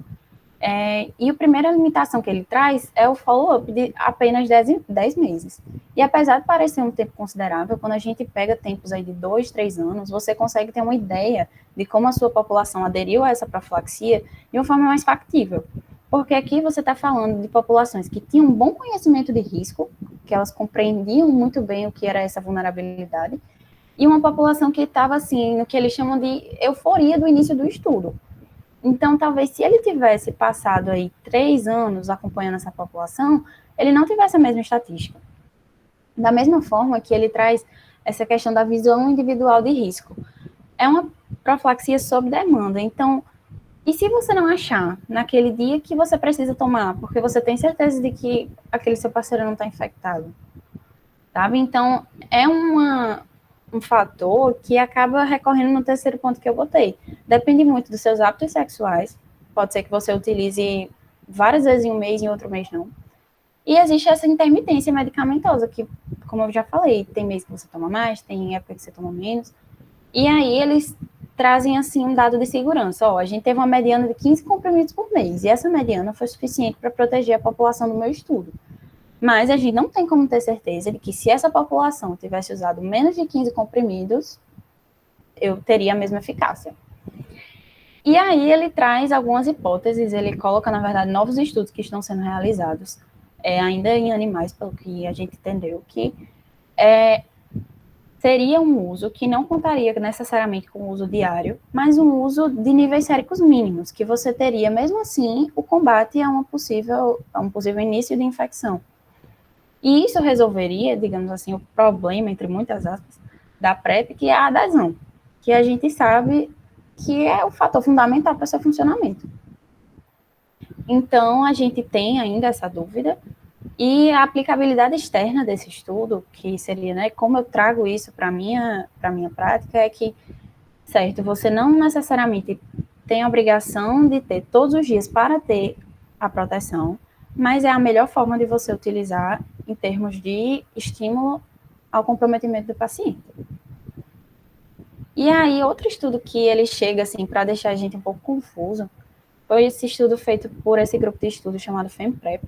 e a primeira limitação que ele traz é o follow-up de apenas 10 meses. E apesar de parecer um tempo considerável, quando a gente pega tempos aí de 2, 3 anos, você consegue ter uma ideia de como a sua população aderiu a essa profilaxia de uma forma mais factível. Porque aqui você está falando de populações que tinham um bom conhecimento de risco, que elas compreendiam muito bem o que era essa vulnerabilidade, e uma população que estava, assim, no que eles chamam de euforia do início do estudo. Então, talvez, se ele tivesse passado aí 3 anos acompanhando essa população, ele não tivesse a mesma estatística. Da mesma forma que ele traz essa questão da visão individual de risco. É uma profilaxia sob demanda. Então, E se você não achar naquele dia que você precisa tomar, porque você tem certeza de que aquele seu parceiro não está infectado, sabe? Então, é um fator que acaba recorrendo no terceiro ponto que eu botei. Depende muito dos seus hábitos sexuais. Pode ser que você utilize várias vezes em um mês e em outro mês não. E existe essa intermitência medicamentosa, que, como eu já falei, tem mês que você toma mais, tem época que você toma menos. E aí eles trazem, assim, um dado de segurança. Ó, a gente teve uma mediana de 15 comprimidos por mês, e essa mediana foi suficiente para proteger a população do meu estudo. Mas a gente não tem como ter certeza de que se essa população tivesse usado menos de 15 comprimidos, eu teria a mesma eficácia. E aí ele traz algumas hipóteses, ele coloca, na verdade, novos estudos que estão sendo realizados, ainda em animais, pelo que a gente entendeu, que seria um uso que não contaria necessariamente com o uso diário, mas um uso de níveis séricos mínimos, que você teria, mesmo assim, o combate a um possível início de infecção. E isso resolveria, digamos assim, o problema, entre muitas aspas, da PrEP, que é a adesão, que a gente sabe que é o fator fundamental para o seu funcionamento. Então, a gente tem ainda essa dúvida, e a aplicabilidade externa desse estudo, que seria, né, como eu trago isso para a minha prática, é que, certo, você não necessariamente tem a obrigação de ter todos os dias para ter a proteção, mas é a melhor forma de você utilizar em termos de estímulo ao comprometimento do paciente. E aí, outro estudo que ele chega, assim, para deixar a gente um pouco confuso, foi esse estudo feito por esse grupo de estudo chamado FEMPREP,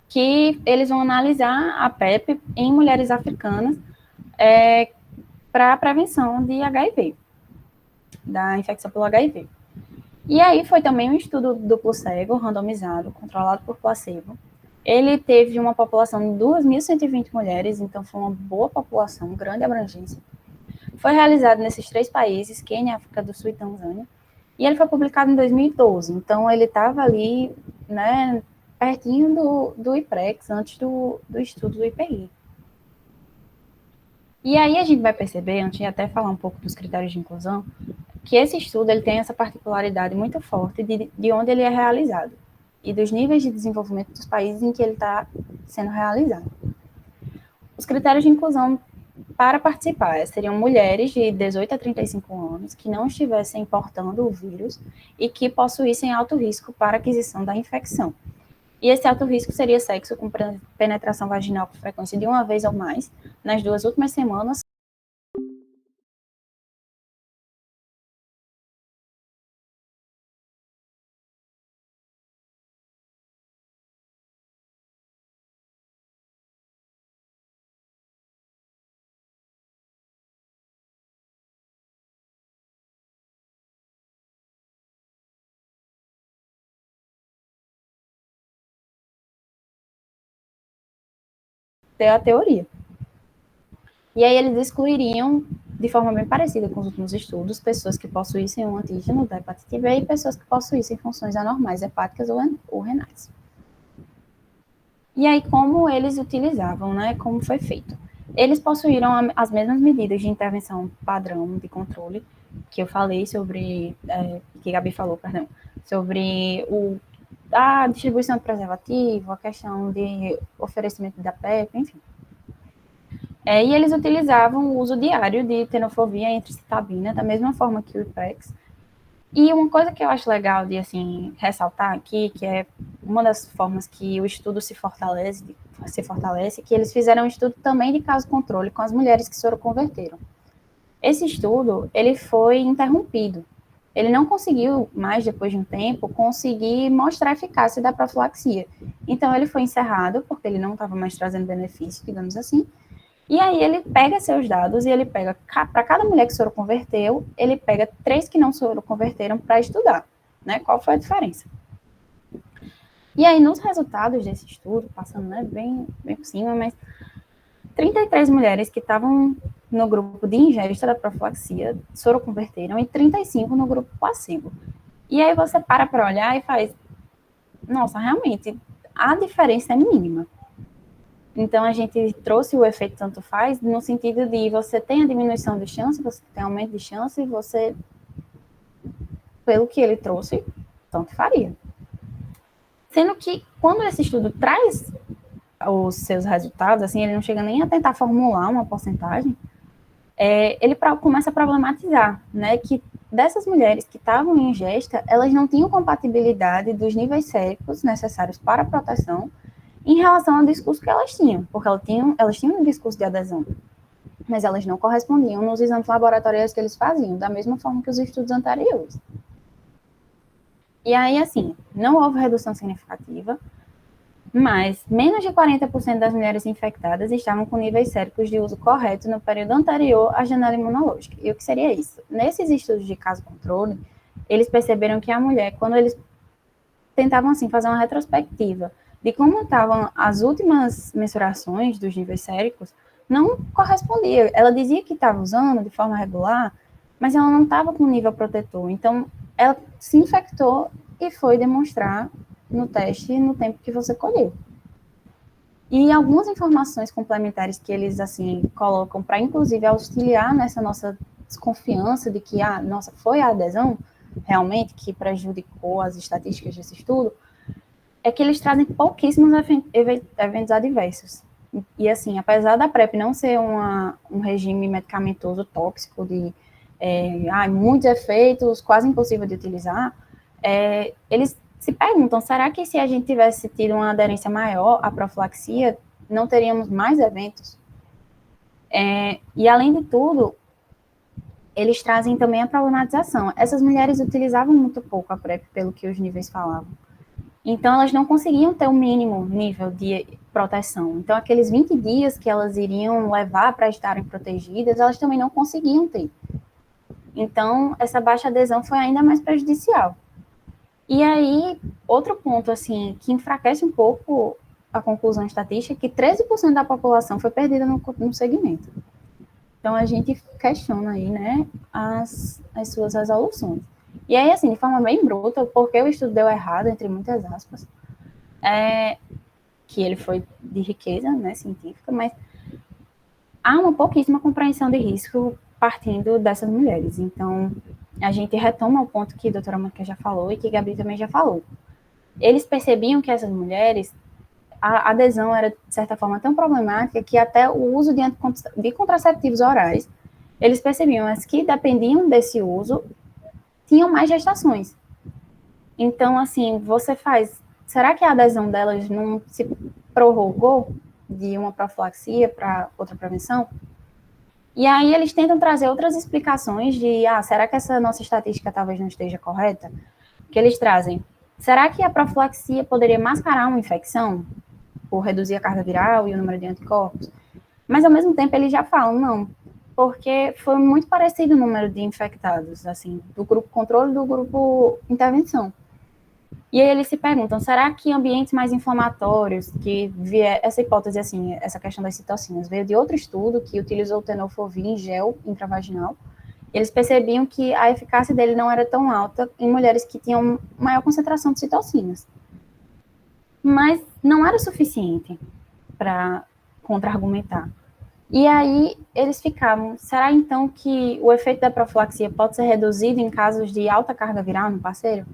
que eles vão analisar a PrEP em mulheres africanas para a prevenção de HIV, da infecção pelo HIV. E aí foi também um estudo duplo cego, randomizado, controlado por placebo. Ele teve uma população de 2.120 mulheres, então foi uma boa população, grande abrangência. Foi realizado nesses 3 países, Quênia, África do Sul e Tanzânia, e ele foi publicado em 2012, então ele estava ali, né, pertinho do IPREX, antes do estudo do IPI. E aí a gente vai perceber, antes de até falar um pouco dos critérios de inclusão, que esse estudo ele tem essa particularidade muito forte de onde ele é realizado e dos níveis de desenvolvimento dos países em que ele está sendo realizado. Os critérios de inclusão para participar seriam mulheres de 18 a 35 anos que não estivessem portando o vírus e que possuíssem alto risco para aquisição da infecção. E esse alto risco seria sexo com penetração vaginal com frequência de uma vez ou mais nas 2 últimas semanas. Ter a teoria. E aí eles excluiriam, de forma bem parecida com os últimos estudos, pessoas que possuíssem um antígeno da hepatite B e pessoas que possuíssem funções anormais hepáticas ou renais. E aí, como eles utilizavam, né? Como foi feito? Eles possuíram as mesmas medidas de intervenção padrão de controle que eu falei sobre, que a Gabi falou, perdão, sobre a distribuição de preservativo, a questão de oferecimento da PEP, enfim. E eles utilizavam o uso diário de tenofovir entre citabina, da mesma forma que o IPEX. E uma coisa que eu acho legal de, assim, ressaltar aqui, que é uma das formas que o estudo se fortalece, que eles fizeram um estudo também de caso controle com as mulheres que soroconverteram. Esse estudo, ele foi interrompido. Ele não conseguiu mais, depois de um tempo, conseguir mostrar a eficácia da profilaxia. Então, ele foi encerrado, porque ele não estava mais trazendo benefício, digamos assim. E aí ele pega seus dados e ele pega, para cada mulher que soroconverteu, ele pega 3 que não soroconverteram para estudar, né? Qual foi a diferença? E aí, nos resultados desse estudo, passando, né, bem por cima, mas 33 mulheres que estavam no grupo de ingesta da profilaxia soroconverteram e 35 no grupo placebo. E aí você para olhar e faz, nossa, realmente, a diferença é mínima. Então, a gente trouxe o efeito tanto faz, no sentido de você tem a diminuição de chance, você tem aumento de chance, você pelo que ele trouxe, tanto faria. Sendo que, quando esse estudo traz os seus resultados, assim, ele não chega nem a tentar formular uma porcentagem, ele começa a problematizar, né, que dessas mulheres que estavam em ingesta, elas não tinham compatibilidade dos níveis séricos necessários para a proteção em relação ao discurso que elas tinham, porque elas tinham um discurso de adesão, mas elas não correspondiam nos exames laboratoriais que eles faziam, da mesma forma que os estudos anteriores. E aí, assim, não houve redução significativa, mas menos de 40% das mulheres infectadas estavam com níveis séricos de uso correto no período anterior à janela imunológica. E o que seria isso? Nesses estudos de caso controle, eles perceberam que a mulher, quando eles tentavam, assim, fazer uma retrospectiva de como estavam as últimas mensurações dos níveis séricos, não correspondia. Ela dizia que estava usando de forma regular, mas ela não estava com nível protetor. Então, ela se infectou e foi demonstrar no teste no tempo que você colheu. E algumas informações complementares que eles, assim, colocam para, inclusive, auxiliar nessa nossa desconfiança de que, nossa, foi a adesão realmente que prejudicou as estatísticas desse estudo, é que eles trazem pouquíssimos eventos adversos. E, assim, apesar da PrEP não ser um regime medicamentoso tóxico de muitos efeitos, quase impossível de utilizar, eles se perguntam, será que se a gente tivesse tido uma aderência maior à profilaxia, não teríamos mais eventos? E, além de tudo, eles trazem também a problematização. Essas mulheres utilizavam muito pouco a PrEP, pelo que os níveis falavam. Então, elas não conseguiam ter o mínimo nível de proteção. Então, aqueles 20 dias que elas iriam levar para estarem protegidas, elas também não conseguiam ter. Então, essa baixa adesão foi ainda mais prejudicial. E aí, outro ponto, assim, que enfraquece um pouco a conclusão estatística é que 13% da população foi perdida no segmento. Então, a gente questiona aí, né, as suas resoluções. E aí, assim, de forma bem bruta, porque o estudo deu errado, entre muitas aspas, que ele foi de riqueza, né, científica, mas há uma pouquíssima compreensão de risco partindo dessas mulheres. Então, a gente retoma o ponto que a doutora Mônica já falou e que a Gabi também já falou. Eles percebiam que essas mulheres, a adesão era, de certa forma, tão problemática que até o uso de contraceptivos orais, eles percebiam as que dependiam desse uso tinham mais gestações. Então, assim, será que a adesão delas não se prorrogou de uma profilaxia para outra prevenção? E aí eles tentam trazer outras explicações de, será que essa nossa estatística talvez não esteja correta? Que eles trazem, será que a profilaxia poderia mascarar uma infecção? Por reduzir a carga viral e o número de anticorpos? Mas, ao mesmo tempo, eles já falam, não, porque foi muito parecido o número de infectados, assim, do grupo controle e do grupo intervenção. E aí eles se perguntam, será que ambientes mais inflamatórios, essa hipótese, assim, essa questão das citocinas, veio de outro estudo que utilizou o tenofovir em gel intravaginal, eles percebiam que a eficácia dele não era tão alta em mulheres que tinham maior concentração de citocinas. Mas não era suficiente para contra-argumentar. E aí eles ficavam, será então que o efeito da profilaxia pode ser reduzido em casos de alta carga viral no parceiro?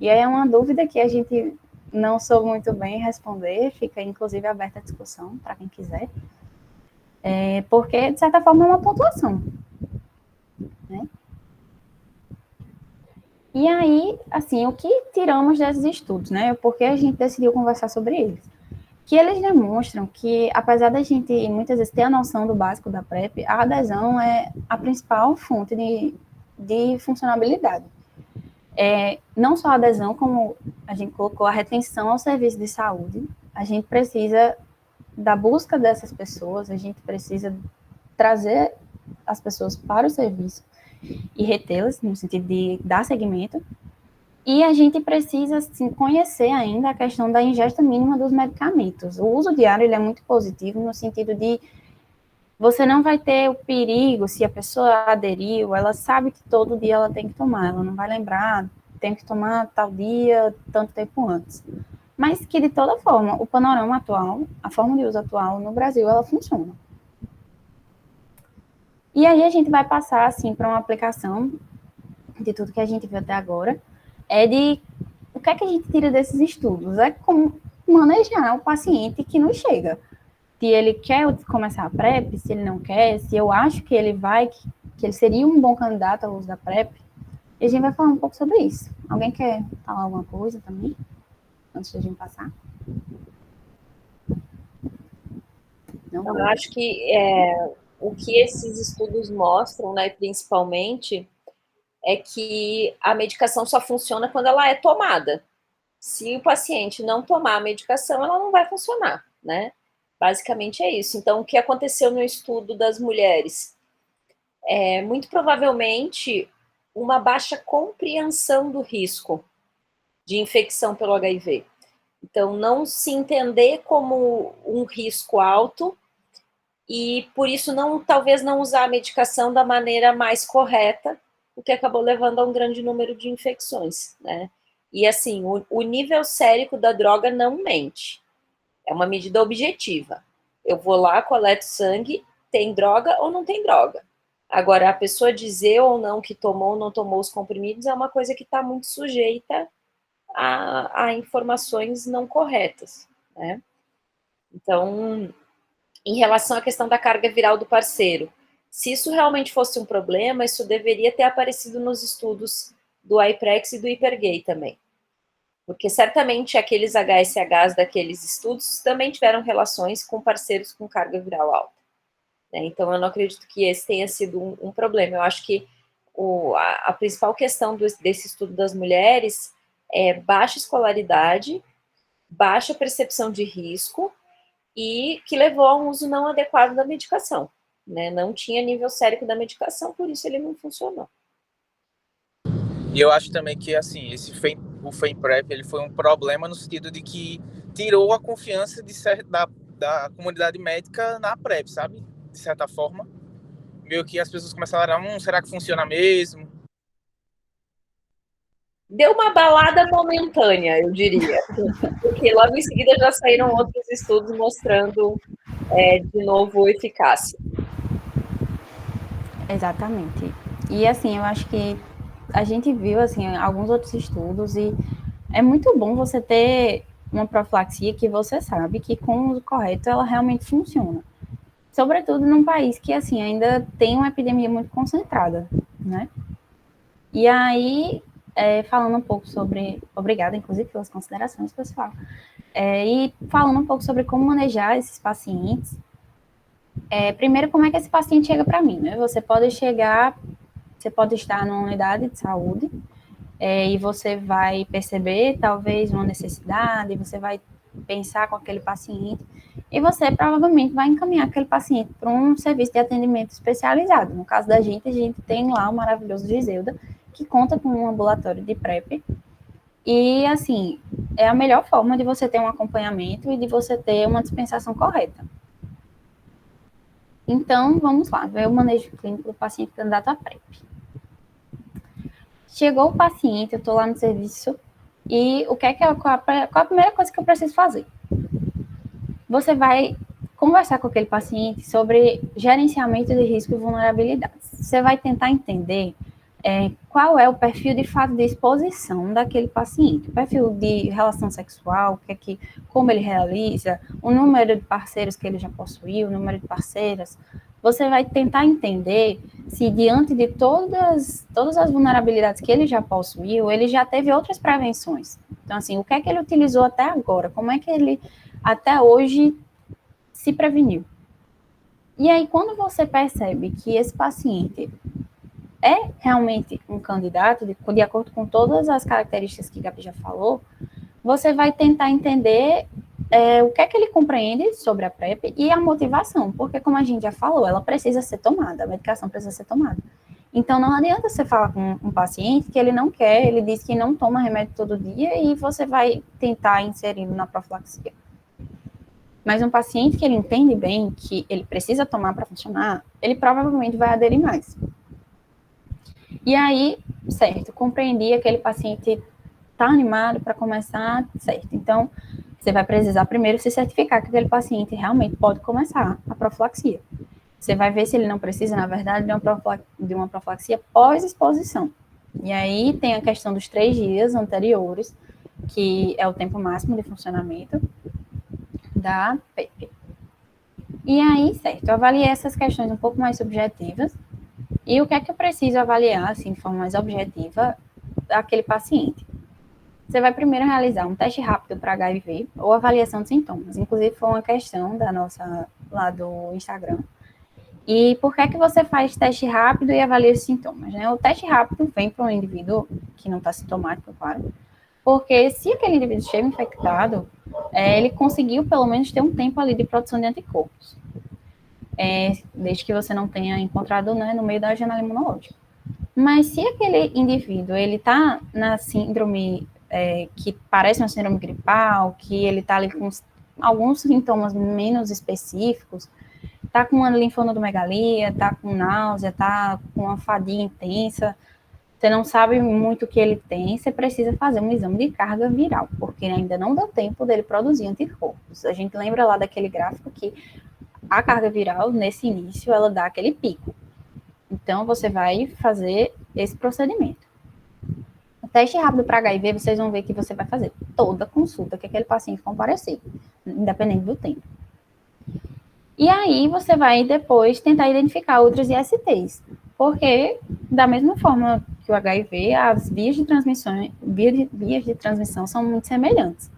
E aí é uma dúvida que a gente não soube muito bem responder, fica inclusive aberta a discussão para quem quiser, porque de certa forma é uma pontuação, né? E aí, assim, o que tiramos desses estudos, né? Porque a gente decidiu conversar sobre eles? Que eles demonstram que, apesar da gente muitas vezes ter a noção do básico da PrEP, a adesão é a principal fonte de funcionabilidade. Não só a adesão, como a gente colocou a retenção ao serviço de saúde, a gente precisa da busca dessas pessoas, a gente precisa trazer as pessoas para o serviço e retê-las, no sentido de dar seguimento. E a gente precisa, assim, conhecer ainda a questão da ingesta mínima dos medicamentos. O uso diário ele é muito positivo no sentido de você não vai ter o perigo, se a pessoa aderiu, ela sabe que todo dia ela tem que tomar, ela não vai lembrar, tem que tomar tal dia, tanto tempo antes. Mas que, de toda forma, o panorama atual, a forma de uso atual no Brasil, ela funciona. E aí a gente vai passar, assim, para uma aplicação de tudo que a gente viu até agora, é de o que é que a gente tira desses estudos? É como manejar o paciente que não chega. Se ele quer começar a PrEP, se ele não quer, se eu acho que ele vai, que ele seria um bom candidato ao uso da PrEP. E a gente vai falar um pouco sobre isso. Alguém quer falar alguma coisa também? Antes de a gente passar? Não? Eu acho que o que esses estudos mostram, né, principalmente, é que a medicação só funciona quando ela é tomada. Se o paciente não tomar a medicação, ela não vai funcionar, né? Basicamente é isso. Então, o que aconteceu no estudo das mulheres? Muito provavelmente uma baixa compreensão do risco de infecção pelo HIV. Então, não se entender como um risco alto e, por isso, talvez não usar a medicação da maneira mais correta, o que acabou levando a um grande número de infecções, né? E, assim, o nível sérico da droga não mente. É uma medida objetiva. Eu vou lá, coleto sangue, tem droga ou não tem droga. Agora, a pessoa dizer ou não que tomou ou não tomou os comprimidos é uma coisa que está muito sujeita a informações não corretas, né? Então, em relação à questão da carga viral do parceiro, se isso realmente fosse um problema, isso deveria ter aparecido nos estudos do iPrex e do Hipergay também. Porque certamente aqueles HSHs daqueles estudos também tiveram relações com parceiros com carga viral alta. Né? Então, eu não acredito que esse tenha sido um problema. Eu acho que a principal questão desse estudo das mulheres é baixa escolaridade, baixa percepção de risco e que levou a um uso não adequado da medicação. Né? Não tinha nível sérico da medicação, por isso ele não funcionou. E eu acho também que, assim, o FEMPrep, ele foi um problema no sentido de que tirou a confiança da comunidade médica na PrEP, sabe? De certa forma. Meio que as pessoas começaram a será que funciona mesmo? Deu uma balada momentânea, eu diria. Porque logo em seguida já saíram outros estudos mostrando de novo eficácia. Exatamente. E assim, eu acho que a gente viu assim alguns outros estudos e é muito bom você ter uma profilaxia que você sabe que com o uso correto ela realmente funciona. Sobretudo num país que assim ainda tem uma epidemia muito concentrada, né? E aí, falando um pouco sobre... Obrigada, inclusive, pelas considerações, pessoal. E falando um pouco sobre como manejar esses pacientes. Primeiro, como é que esse paciente chega para mim, né? Você pode estar numa unidade de saúde e você vai perceber, talvez, uma necessidade, você vai pensar com aquele paciente e você provavelmente vai encaminhar aquele paciente para um serviço de atendimento especializado. No caso da gente, a gente tem lá o maravilhoso Giseuda, que conta com um ambulatório de PrEP. E, assim, é a melhor forma de você ter um acompanhamento e de você ter uma dispensação correta. Então, vamos lá, ver o manejo clínico do paciente candidato à PrEP. Chegou o paciente, eu estou lá no serviço, e qual a primeira coisa que eu preciso fazer? Você vai conversar com aquele paciente sobre gerenciamento de risco e vulnerabilidades. Você vai tentar entender qual é o perfil de fato de exposição daquele paciente, o perfil de relação sexual, como ele realiza, o número de parceiros que ele já possuiu, o número de parceiras. Você vai tentar entender se diante de todas as vulnerabilidades que ele já possuiu, ele já teve outras prevenções. Então, assim, o que é que ele utilizou até agora? Como é que ele, até hoje, se preveniu? E aí, quando você percebe que esse paciente é realmente um candidato, de acordo com todas as características que a Gabi já falou, você vai tentar entender o que é que ele compreende sobre a PrEP e a motivação, porque como a gente já falou, ela precisa ser tomada, a medicação precisa ser tomada. Então, não adianta você falar com um paciente que ele não quer, ele diz que não toma remédio todo dia e você vai tentar inserir na profilaxia. Mas um paciente que ele entende bem que ele precisa tomar para funcionar, ele provavelmente vai aderir mais. E aí, certo, compreendi, aquele paciente está animado para começar, certo. Então, você vai precisar primeiro se certificar que aquele paciente realmente pode começar a profilaxia. Você vai ver se ele não precisa, na verdade, de uma profilaxia pós-exposição. E aí tem a questão dos 3 dias anteriores, que é o tempo máximo de funcionamento da PEP. E aí, certo, eu avaliei essas questões um pouco mais subjetivas. E o que é que eu preciso avaliar, assim, de forma mais objetiva, daquele paciente? Você vai primeiro realizar um teste rápido para HIV ou avaliação de sintomas. Inclusive, foi uma questão da nossa, lá do Instagram. E por que é que você faz teste rápido e avalia os sintomas, né? O teste rápido vem para um indivíduo que não está sintomático, claro, porque se aquele indivíduo esteve infectado, ele conseguiu pelo menos ter um tempo ali de produção de anticorpos, desde que você não tenha encontrado, né, no meio da janela imunológica. Mas se aquele indivíduo, ele está na síndrome que parece uma síndrome gripal, que ele está ali com alguns sintomas menos específicos, está com uma linfonodomegalia, está com náusea, está com uma fadiga intensa, você não sabe muito o que ele tem, você precisa fazer um exame de carga viral, porque ainda não deu tempo dele produzir anticorpos. A gente lembra lá daquele gráfico que a carga viral, nesse início, ela dá aquele pico. Então, você vai fazer esse procedimento. O teste rápido para HIV, vocês vão ver que você vai fazer toda a consulta que aquele paciente comparecer, independente do tempo. E aí, você vai depois tentar identificar outros ISTs, porque, da mesma forma que o HIV, as vias de transmissão são muito semelhantes.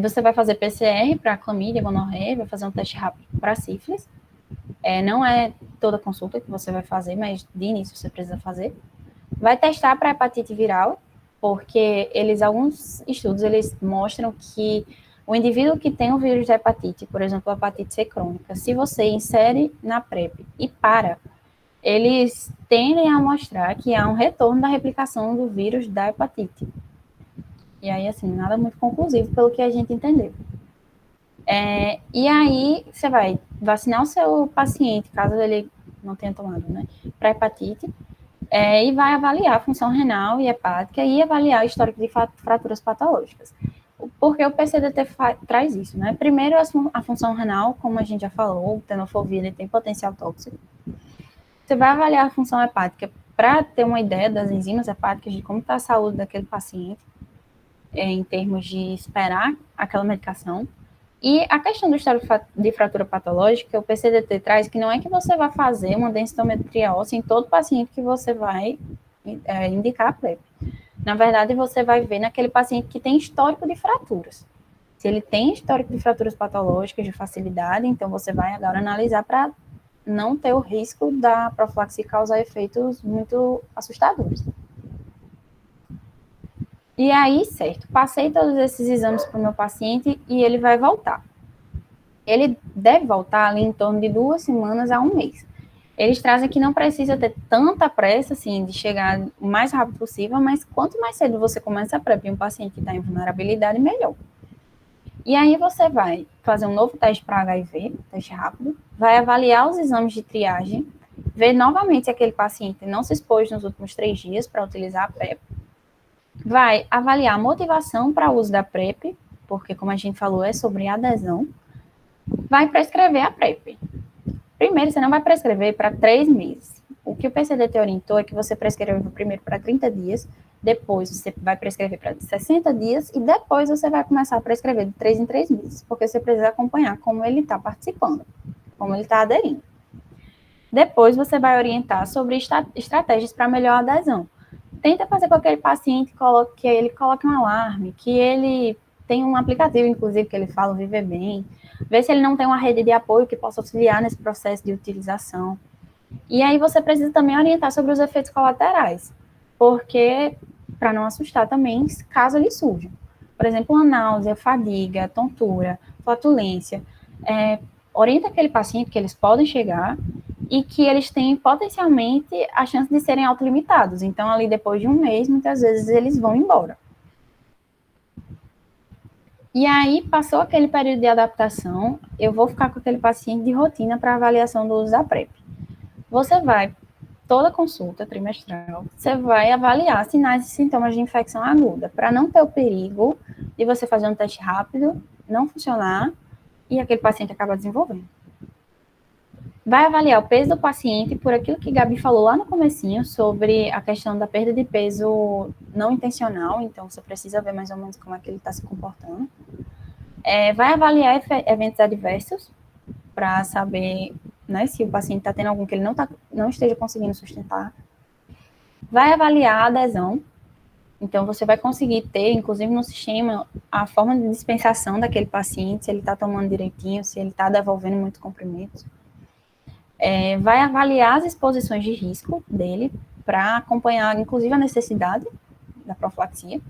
Você vai fazer PCR para clamídia, gonorreia, vai fazer um teste rápido para sífilis. Não é toda consulta que você vai fazer, mas de início você precisa fazer. Vai testar para hepatite viral, porque alguns estudos eles mostram que o indivíduo que tem o vírus da hepatite, por exemplo, a hepatite C crônica, se você insere na PrEP e eles tendem a mostrar que há um retorno da replicação do vírus da hepatite. E aí, assim, nada muito conclusivo pelo que a gente entendeu. E aí, você vai vacinar o seu paciente, caso ele não tenha tomado, né, para hepatite, e vai avaliar a função renal e hepática e avaliar o histórico de fraturas patológicas. Porque o PCDT traz isso, né? Primeiro, a função renal, como a gente já falou, o tenofovir, ele tem potencial tóxico. Você vai avaliar a função hepática para ter uma ideia das enzimas hepáticas, de como está a saúde daquele paciente, em termos de esperar aquela medicação. E a questão do histórico de fratura patológica, o PCDT traz que não é que você vai fazer uma densitometria óssea em todo paciente que você vai indicar a PrEP. Na verdade, você vai ver naquele paciente que tem histórico de fraturas. Se ele tem histórico de fraturas patológicas de facilidade, então você vai agora analisar para não ter o risco da profilaxia causar efeitos muito assustadores. E aí, certo, passei todos esses exames para o meu paciente e ele vai voltar. Ele deve voltar ali em torno de 2 semanas a 1 mês. Eles trazem que não precisa ter tanta pressa, assim, de chegar o mais rápido possível, mas quanto mais cedo você começa a PrEP em um paciente que está em vulnerabilidade, melhor. E aí você vai fazer um novo teste para HIV, teste rápido, vai avaliar os exames de triagem, ver novamente se aquele paciente não se expôs nos últimos 3 dias para utilizar a PrEP, vai avaliar a motivação para o uso da PrEP, porque, como a gente falou, é sobre adesão, vai prescrever a PrEP. Primeiro, você não vai prescrever para 3 meses. O que o PCDT orientou é que você prescreva primeiro para 30 dias, depois você vai prescrever para 60 dias e depois você vai começar a prescrever de 3 em 3 meses, porque você precisa acompanhar como ele está participando, como ele está aderindo. Depois você vai orientar sobre estratégias para melhor adesão. Tenta fazer com aquele paciente que ele coloque um alarme, que ele tem um aplicativo, inclusive, que ele fala o Viver Bem, ver se ele não tem uma rede de apoio que possa auxiliar nesse processo de utilização. E aí você precisa também orientar sobre os efeitos colaterais, porque, para não assustar também, caso ele surja. Por exemplo, uma náusea, fadiga, tontura, flatulência. Orienta aquele paciente que eles podem chegar e que eles têm potencialmente a chance de serem autolimitados. Então, ali depois de 1 mês, muitas vezes eles vão embora. E aí, passou aquele período de adaptação, eu vou ficar com aquele paciente de rotina para avaliação do uso da PrEP. Você vai, toda consulta trimestral, você vai avaliar sinais e sintomas de infecção aguda, para não ter o perigo de você fazer um teste rápido, não funcionar, e aquele paciente acaba desenvolvendo. vai avaliar o peso do paciente por aquilo que Gabi falou lá no comecinho, sobre a questão da perda de peso não intencional, então você precisa ver mais ou menos como é que ele está se comportando. Vai avaliar eventos adversos, para saber, né, se o paciente está tendo algum que ele não esteja conseguindo sustentar. Vai avaliar a adesão, então você vai conseguir ter, inclusive no sistema, a forma de dispensação daquele paciente, se ele está tomando direitinho, se ele está devolvendo muito comprimidos. Vai avaliar as exposições de risco dele, para acompanhar, inclusive, a necessidade da profilaxia.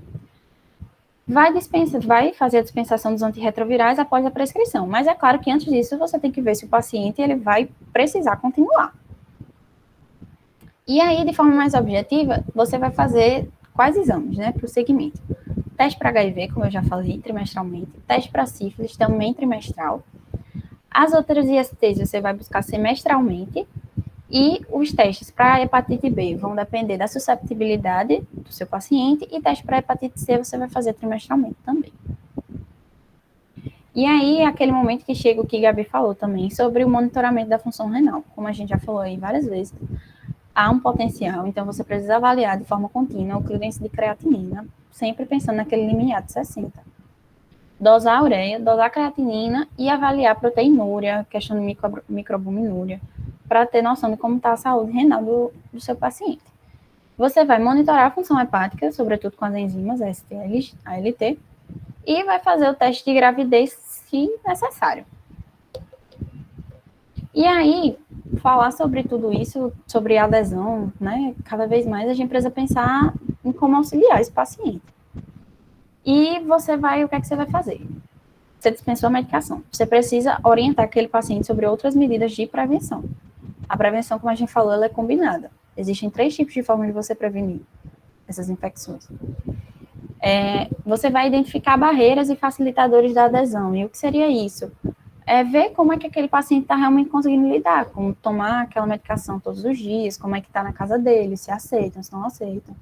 Vai fazer a dispensação dos antirretrovirais após a prescrição, mas é claro que antes disso você tem que ver se o paciente ele vai precisar continuar. E aí, de forma mais objetiva, você vai fazer quais exames, né, para o segmento. Teste para HIV, como eu já falei, trimestralmente. Teste para sífilis, também trimestral. As outras ISTs você vai buscar semestralmente. E os testes para hepatite B vão depender da susceptibilidade do seu paciente, e teste para hepatite C você vai fazer trimestralmente também. E aí, é aquele momento que chega o que Gabi falou também, sobre o monitoramento da função renal. Como a gente já falou aí várias vezes, há um potencial, então você precisa avaliar de forma contínua o clearance de creatinina, sempre pensando naquele limiar de 60. Dosar a ureia, dosar a creatinina e avaliar a proteinúria, questão de microalbuminúria, para ter noção de como está a saúde renal do seu paciente. Você vai monitorar a função hepática, sobretudo com as enzimas STL, ALT, e vai fazer o teste de gravidez, se necessário. E aí, falar sobre tudo isso, sobre adesão, né, cada vez mais a gente precisa pensar em como auxiliar esse paciente. E o que é que você vai fazer? Você dispensou a medicação. Você precisa orientar aquele paciente sobre outras medidas de prevenção. A prevenção, como a gente falou, ela é combinada. Existem 3 tipos de formas de você prevenir essas infecções. Você vai identificar barreiras e facilitadores da adesão. E o que seria isso? Ver como é que aquele paciente está realmente conseguindo lidar, como tomar aquela medicação todos os dias, como é que está na casa dele, se aceitam, se não aceitam.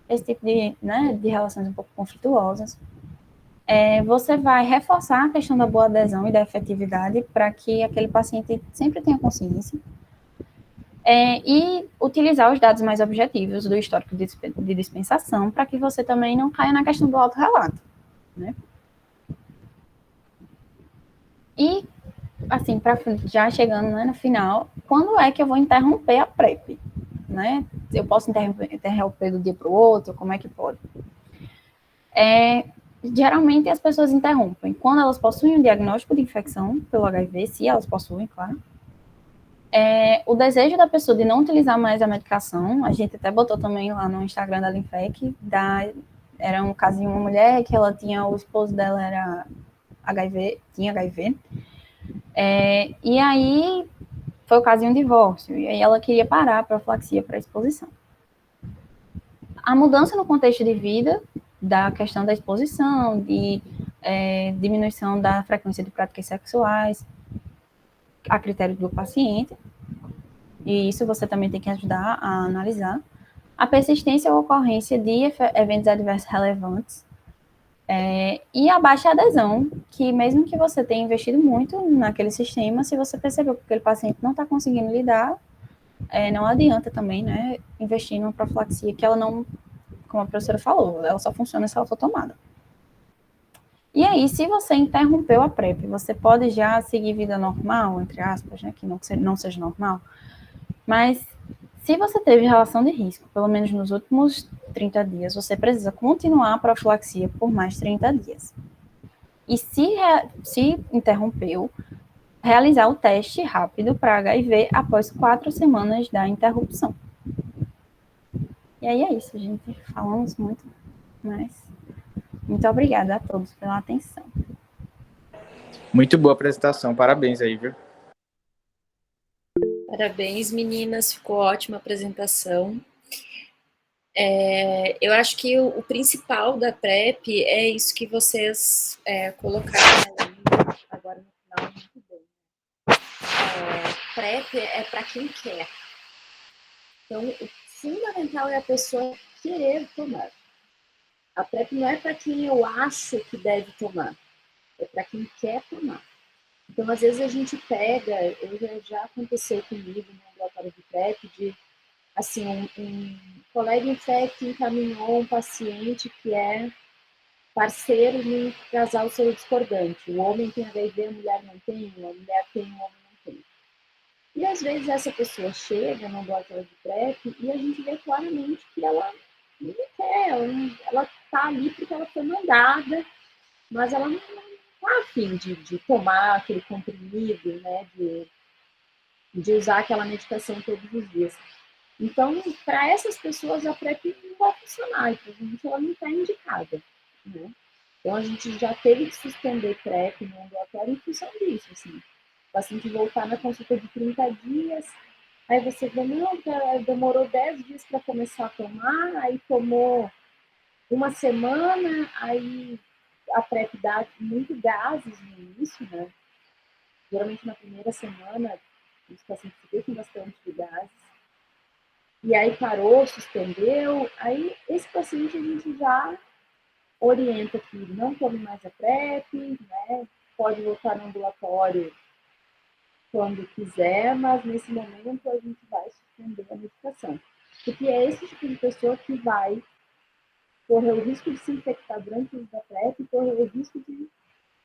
Esse tipo de relações um pouco conflituosas. Você vai reforçar a questão da boa adesão e da efetividade para que aquele paciente sempre tenha consciência. E utilizar os dados mais objetivos do histórico de dispensação para que você também não caia na questão do autorrelato, né? E, assim, já chegando, né, no final, quando é que eu vou interromper a PrEP? Né? Eu posso interromper do dia para o outro? Como é que pode? Geralmente as pessoas interrompem quando elas possuem um diagnóstico de infecção pelo HIV, se elas possuem, claro. O desejo da pessoa de não utilizar mais a medicação, a gente até botou também lá no Instagram da Linfec, era um caso de uma mulher que ela tinha, o esposo dela era tinha HIV, e aí foi o caso de um divórcio, e aí ela queria parar a profilaxia para exposição. A mudança no contexto de vida, da questão da exposição, de diminuição da frequência de práticas sexuais, a critério do paciente, e isso você também tem que ajudar a analisar. A persistência ou ocorrência de eventos adversos relevantes, e a baixa adesão, que mesmo que você tenha investido muito naquele sistema, se você percebeu que aquele paciente não está conseguindo lidar, não adianta também, né, investir numa profilaxia que ela não, como a professora falou, ela só funciona se ela for tomada. E aí, se você interrompeu a PrEP, você pode já seguir vida normal, entre aspas, né, que não seja normal, mas se você teve relação de risco, pelo menos nos últimos 30 dias, você precisa continuar a profilaxia por mais 30 dias. E se interrompeu, realizar o teste rápido para HIV após 4 semanas da interrupção. E aí é isso, gente. Falamos muito, mas muito obrigada a todos pela atenção. Muito boa apresentação, parabéns aí, viu? Parabéns, meninas, ficou ótima a apresentação. Eu acho que o principal da PrEP é isso que vocês colocaram agora no final, muito bom. PrEP é para quem quer. Então, o fundamental é a pessoa querer tomar. A PrEP não é para quem eu acho que deve tomar, é para quem quer tomar. Então, às vezes a gente pega, já aconteceu comigo no ambulatório de PrEP, de, assim, um colega infecto encaminhou um paciente que é parceiro de um casal discordante. O homem tem HIV, a mulher não tem, a mulher tem, o homem não tem. E às vezes essa pessoa chega no ambulatório de PrEP e a gente vê claramente que ela não quer, ela está ali porque ela foi mandada, mas ela não está afim de tomar aquele comprimido, né, de usar aquela medicação todos os dias. Então, para essas pessoas, a PrEP não vai funcionar, e provavelmente ela não está indicada, né? Então, a gente já teve que suspender PrEP no ambulatório em função disso, assim. O paciente voltar na consulta de 30 dias, aí você vê, não, demorou 10 dias para começar a tomar, aí tomou uma semana, aí a PrEP dá muito gases no início, né? Geralmente na primeira semana, os pacientes ficam bastante de gases. E aí parou, suspendeu, aí esse paciente a gente já orienta que não tome mais a PrEP, né? Pode voltar no ambulatório quando quiser, mas nesse momento a gente vai suspender a medicação. Porque é esse tipo de pessoa que vai correr o risco de se infectar durante o uso da PrEP e correr o risco de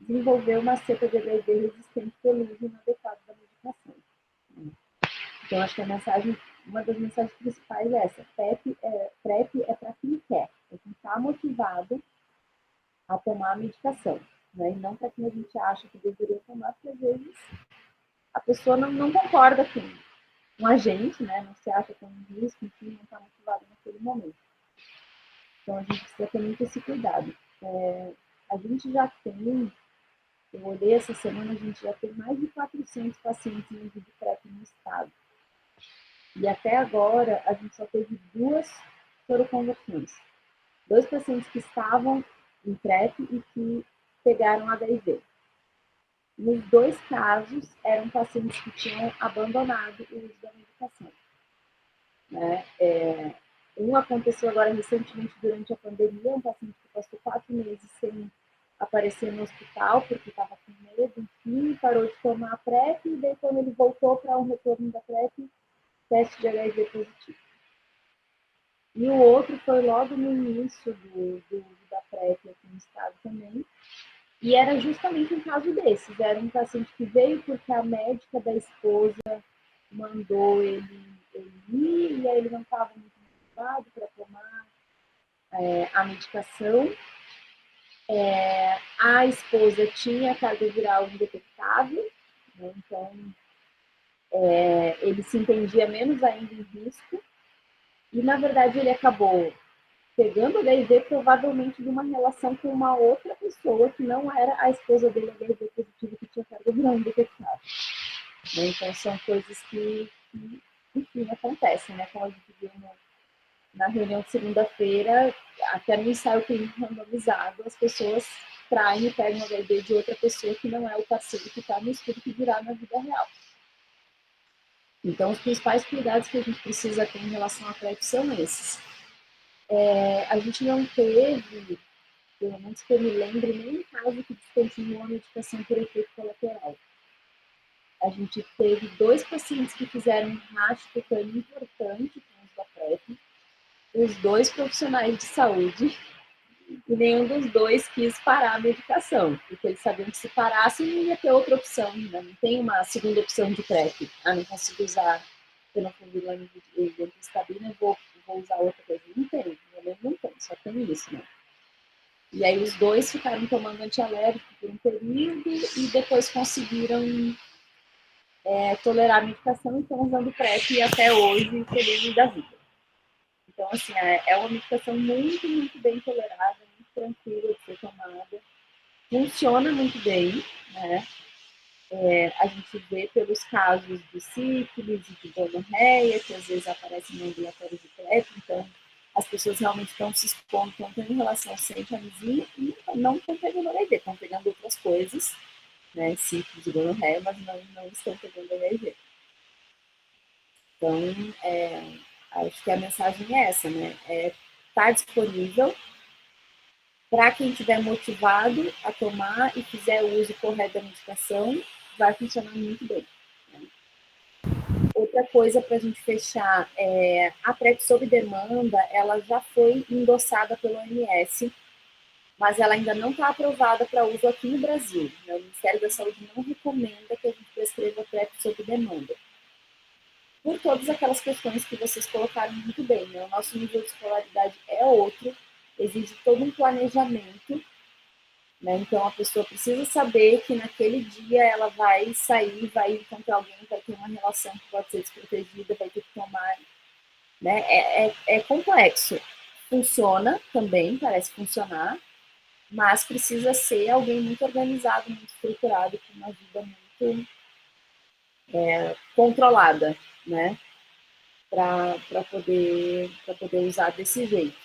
desenvolver uma cepa de HIV resistente pelo uso inadequado da medicação. Então, acho que a mensagem, uma das mensagens principais é essa: PrEP é para quem quer, é quem está motivado a tomar a medicação, né? E não para quem a gente acha que deveria tomar, porque às vezes a pessoa não concorda com a gente, né? Não se acha com um risco, enfim, não está motivado naquele momento. Então, a gente precisa ter muito esse cuidado. A gente já tem, eu olhei essa semana, a gente já tem mais de 400 pacientes em uso de PrEP no estado. E até agora, a gente só teve 2 soroconversões. 2 pacientes que estavam em PrEP e que pegaram HIV. Nos 2 casos, eram pacientes que tinham abandonado o uso da medicação, né? Um aconteceu agora recentemente durante a pandemia, um paciente que passou 4 meses sem aparecer no hospital porque estava com medo, enfim, parou de tomar a PrEP e daí quando ele voltou para um retorno da PrEP, teste de HIV positivo. E o outro foi logo no início do uso da PrEP aqui no estado também, e era justamente um caso desses. Era um paciente que veio porque a médica da esposa mandou ele ir, e aí ele não estava muito motivado para tomar a medicação. A esposa tinha carga viral indetectável, né? Então ele se entendia menos ainda em risco, e na verdade ele acabou pegando HIV provavelmente de uma relação com uma outra pessoa que não era a esposa dele HIV positivo, que tinha carga viral indetectável. Então são coisas que enfim, acontecem, né? Como a gente viu na reunião de segunda-feira, até no ensaio clínico randomizado, as pessoas traem e pegam HIV de outra pessoa que não é o parceiro que está no estudo que virá na vida real. Então, os principais cuidados que a gente precisa ter em relação à PrEP são esses. A gente não teve, pelo menos que eu me lembre, nenhum caso que descontinuou a medicação por efeito colateral. A gente teve 2 pacientes que fizeram um rastro cutâneo importante com o uso da PrEP, os 2 profissionais de saúde, e nenhum dos 2 quis parar a medicação, porque eles sabiam que se parassem não ia ter outra opção, né? Não tem uma segunda opção de PrEP. Não consigo usar tenofovir e ventristatina, vou usar outra coisa. Não tem, não tem, só tem isso, né? E aí os 2 ficaram tomando antialérgico por um período e depois conseguiram tolerar a medicação e estão usando PrEP e até hoje felizes da vida. Então, assim, é uma medicação muito, muito bem tolerada, muito tranquila de ser tomada, funciona muito bem, né? A gente vê pelos casos de sífilis e de gonorreia, que às vezes aparecem no ambulatório de PrEP, então as pessoas realmente estão se expondo, estão tendo relação sem camisinha e não estão pegando HIV, estão pegando outras coisas, né? Sífilis e gonorreia, mas não estão pegando HIV. Então, acho que a mensagem é essa, né? Tá disponível para quem estiver motivado a tomar e fizer o uso correto da medicação, vai funcionar muito bem. Né? Outra coisa para a gente fechar, a PrEP sob demanda, ela já foi endossada pelo OMS, mas ela ainda não está aprovada para uso aqui no Brasil. Né? O Ministério da Saúde não recomenda que a gente prescreva PrEP sob demanda. Por todas aquelas questões que vocês colocaram muito bem, né? O nosso nível de escolaridade é outro, exige todo um planejamento, né? Então a pessoa precisa saber que naquele dia ela vai sair, vai encontrar alguém, vai ter uma relação que pode ser desprotegida, vai ter que tomar, né? É complexo. Funciona também, parece funcionar, mas precisa ser alguém muito organizado, muito estruturado, com uma vida muito controlada, né? Para poder usar desse jeito.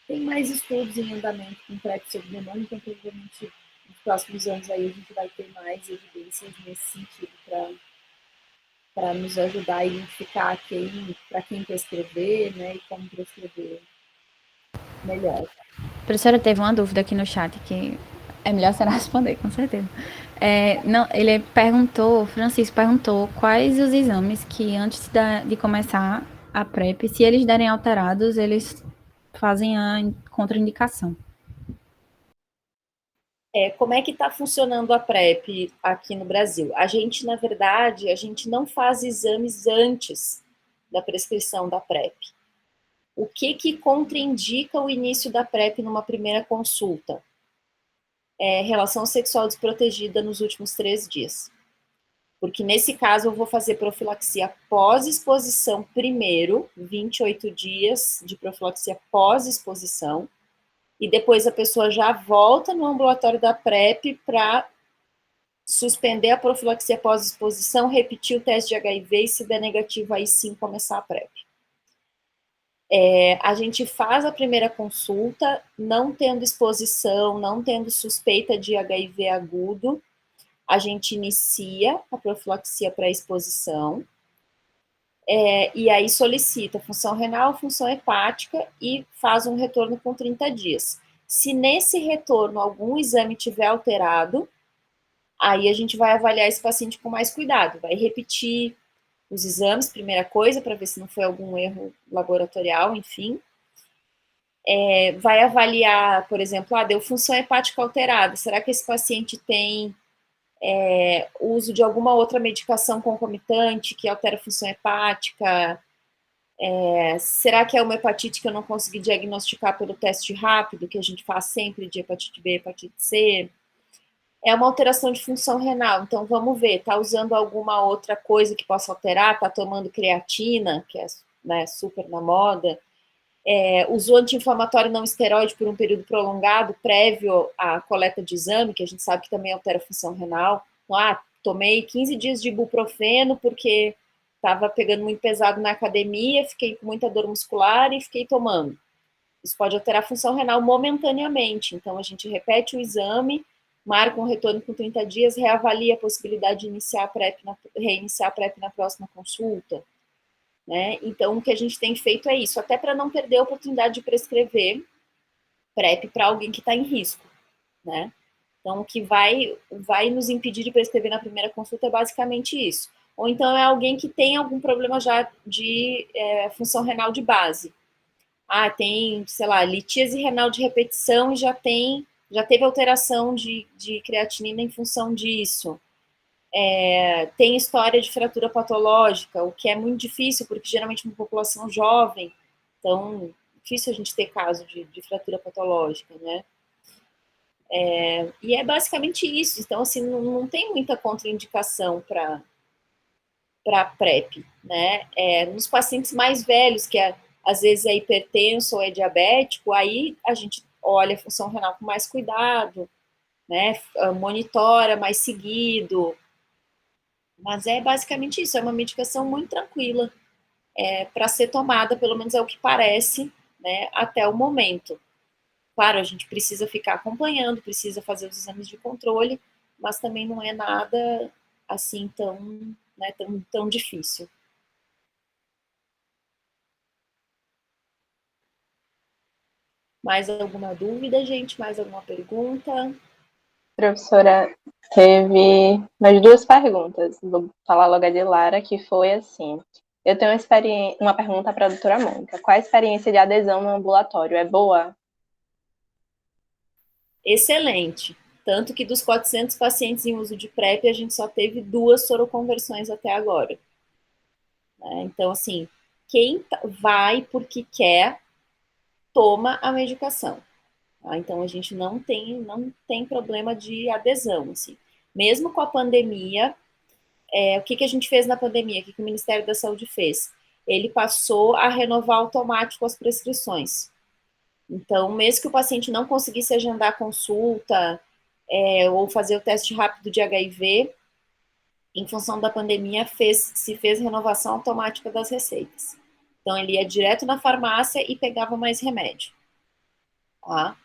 Tem mais estudos em andamento com PrEP sob demanda, então provavelmente nos próximos anos aí a gente vai ter mais evidências nesse sentido para nos ajudar a identificar para quem prescrever, né, e como prescrever melhor. Professora, teve uma dúvida aqui no chat que é melhor você responder, com certeza. Não, ele perguntou, Francisco perguntou quais os exames que antes de começar a PrEP, se eles derem alterados, eles fazem a contraindicação. Como é que está funcionando a PrEP aqui no Brasil? A gente, na verdade, a gente não faz exames antes da prescrição da PrEP. O que contraindica o início da PrEP numa primeira consulta? Relação sexual desprotegida nos últimos 3 dias. Porque nesse caso eu vou fazer profilaxia pós-exposição primeiro, 28 dias de profilaxia pós-exposição, e depois a pessoa já volta no ambulatório da PrEP para suspender a profilaxia pós-exposição, repetir o teste de HIV e se der negativo, aí sim começar a PrEP. A gente faz a primeira consulta, não tendo exposição, não tendo suspeita de HIV agudo, a gente inicia a profilaxia pré-exposição, e aí solicita função renal, função hepática e faz um retorno com 30 dias. Se nesse retorno algum exame tiver alterado, aí a gente vai avaliar esse paciente com mais cuidado, vai repetir os exames, primeira coisa, para ver se não foi algum erro laboratorial, enfim. Vai avaliar, por exemplo, deu função hepática alterada, será que esse paciente tem uso de alguma outra medicação concomitante que altera a função hepática? Será que é uma hepatite que eu não consegui diagnosticar pelo teste rápido, que a gente faz sempre de hepatite B, hepatite C? É uma alteração de função renal, então vamos ver, está usando alguma outra coisa que possa alterar, está tomando creatina, que é, né, super na moda, usou anti-inflamatório não esteroide por um período prolongado, prévio à coleta de exame, que a gente sabe que também altera a função renal. Então, tomei 15 dias de ibuprofeno porque estava pegando muito pesado na academia, fiquei com muita dor muscular e fiquei tomando. Isso pode alterar a função renal momentaneamente, então a gente repete o exame, marca um retorno com 30 dias, reavalia a possibilidade de reiniciar a PrEP na próxima consulta. Né? Então, o que a gente tem feito é isso, até para não perder a oportunidade de prescrever PrEP para alguém que está em risco. Né? Então, o que vai nos impedir de prescrever na primeira consulta é basicamente isso. Ou então é alguém que tem algum problema já de função renal de base. Tem, sei lá, litíase renal de repetição e já teve alteração de creatinina em função disso. Tem história de fratura patológica, o que é muito difícil, porque geralmente é uma população jovem, então difícil a gente ter caso de fratura patológica, né? E é basicamente isso, então assim, não tem muita contraindicação para PrEP, né? Nos pacientes mais velhos, que às vezes é hipertenso ou é diabético, aí a gente olha a função renal com mais cuidado, né? Monitora mais seguido, mas é basicamente isso, é uma medicação muito tranquila para ser tomada, pelo menos é o que parece, né, até o momento. Claro, a gente precisa ficar acompanhando, precisa fazer os exames de controle, mas também não é nada assim tão difícil. Mais alguma dúvida, gente? Mais alguma pergunta? Professora, teve mais duas perguntas. Vou falar logo a de Lara, que foi assim. Eu tenho uma pergunta para a doutora Mônica. Qual a experiência de adesão no ambulatório? É boa? Excelente. Tanto que dos 400 pacientes em uso de PrEP, a gente só teve 2 soroconversões até agora. Né? Então, assim, quem vai porque quer, toma a medicação. Tá? Então, a gente não tem problema de adesão. Assim. Mesmo com a pandemia, o que a gente fez na pandemia? O que o Ministério da Saúde fez? Ele passou a renovar automático as prescrições. Então, mesmo que o paciente não conseguisse agendar consulta ou fazer o teste rápido de HIV, em função da pandemia, se fez renovação automática das receitas. Então, ele ia direto na farmácia e pegava mais remédio. Tá?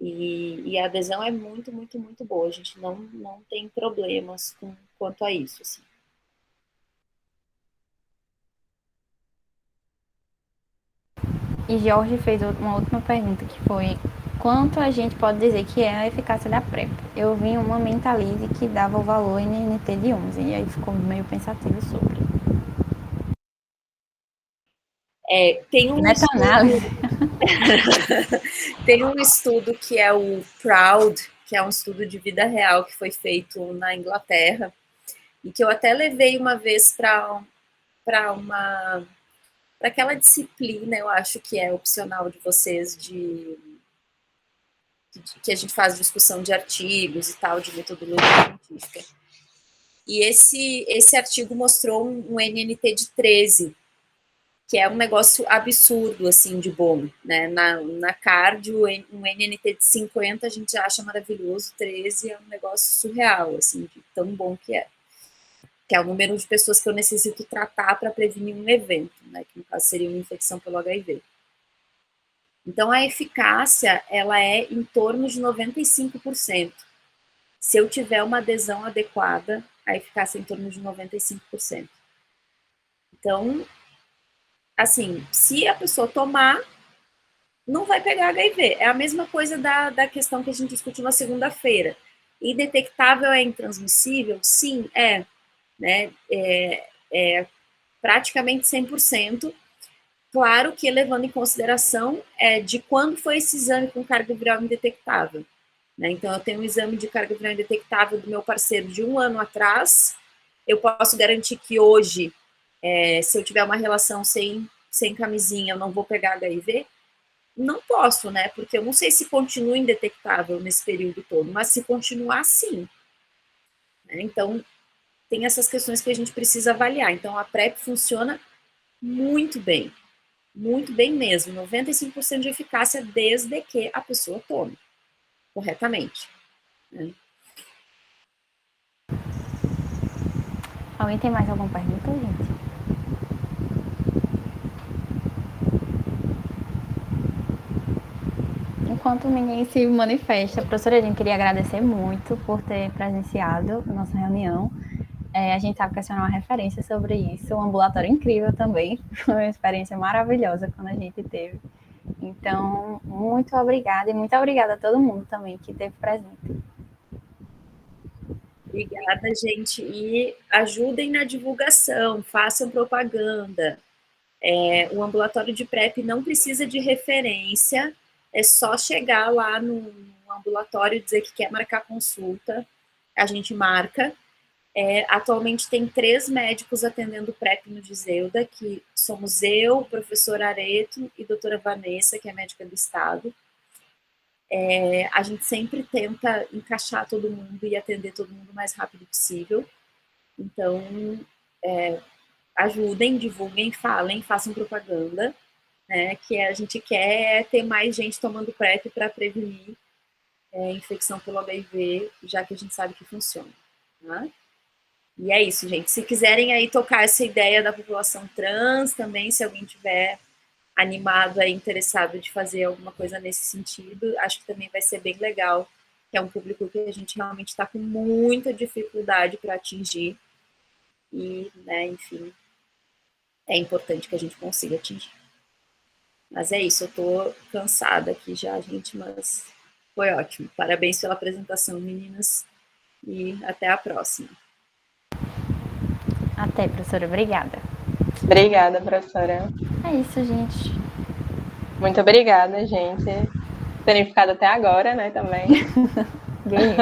E a adesão é muito, muito, muito boa. A gente não tem problemas quanto a isso. Assim. E Jorge fez uma última pergunta, que foi: quanto a gente pode dizer que é a eficácia da PrEP? Eu vi uma Mentalize que dava o valor NNT de 11, e aí ficou meio pensativo sobre. Tem um Meta-análise. Tem um estudo que é o PROUD, que é um estudo de vida real que foi feito na Inglaterra, e que eu até levei uma vez para aquela disciplina, eu acho que é opcional de vocês, que a gente faz discussão de artigos e tal, de metodologia científica. E esse artigo mostrou um NNT de 13, que é um negócio absurdo, assim, de bom, né? Na cardio, um NNT de 50 a gente já acha maravilhoso, 13 é um negócio surreal, assim, de tão bom que é. Que é o número de pessoas que eu necessito tratar para prevenir um evento, né? Que no caso seria uma infecção pelo HIV. Então, a eficácia, ela é em torno de 95%. Se eu tiver uma adesão adequada, a eficácia é em torno de 95%. Então, assim, se a pessoa tomar, não vai pegar HIV. É a mesma coisa da questão que a gente discutiu na segunda-feira. Indetectável é intransmissível? Sim, é. Né? É praticamente 100%. Claro que levando em consideração de quando foi esse exame com carga viral indetectável. Né? Então, eu tenho um exame de carga viral indetectável do meu parceiro de 1 ano atrás. Eu posso garantir que hoje, se eu tiver uma relação sem camisinha, eu não vou pegar HIV? Não posso, né? Porque eu não sei se continua indetectável nesse período todo, mas se continuar, sim. Né? Então, tem essas questões que a gente precisa avaliar. Então, a PrEP funciona muito bem mesmo, 95% de eficácia desde que a pessoa tome corretamente. Né? Alguém tem mais alguma pergunta, gente? Enquanto ninguém se manifesta, professora, a gente queria agradecer muito por ter presenciado a nossa reunião. A gente sabe que a senhora é uma referência sobre isso, um ambulatório incrível também, foi uma experiência maravilhosa quando a gente teve. Então, muito obrigada, e muito obrigada a todo mundo também que esteve presente. Obrigada, gente. E ajudem na divulgação, façam propaganda. O ambulatório de PrEP não precisa de referência, é só chegar lá no ambulatório e dizer que quer marcar consulta, a gente marca. Atualmente tem 3 médicos atendendo PrEP no Giseuda, que somos eu, professor Areto e doutora Vanessa, que é médica do estado. A gente sempre tenta encaixar todo mundo e atender todo mundo o mais rápido possível. Então, ajudem, divulguem, falem, façam propaganda, né? Que a gente quer ter mais gente tomando PrEP para prevenir infecção pelo HIV, já que a gente sabe que funciona. Tá? E é isso, gente. Se quiserem aí tocar essa ideia da população trans também, se alguém tiver animado aí, interessado de fazer alguma coisa nesse sentido, acho que também vai ser bem legal, que é um público que a gente realmente está com muita dificuldade para atingir e, né, enfim, é importante que a gente consiga atingir. Mas é isso, eu tô cansada aqui já, gente, mas Foi ótimo. Parabéns pela apresentação, meninas. E até a próxima. Até, professora. Obrigada. Obrigada, professora. É isso, gente. Muito obrigada, gente. Terem ficado até agora, né, também. Ganhei.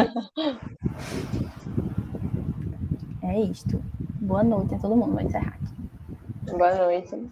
É isto. Boa noite a todo mundo. Vou encerrar aqui. Boa noite.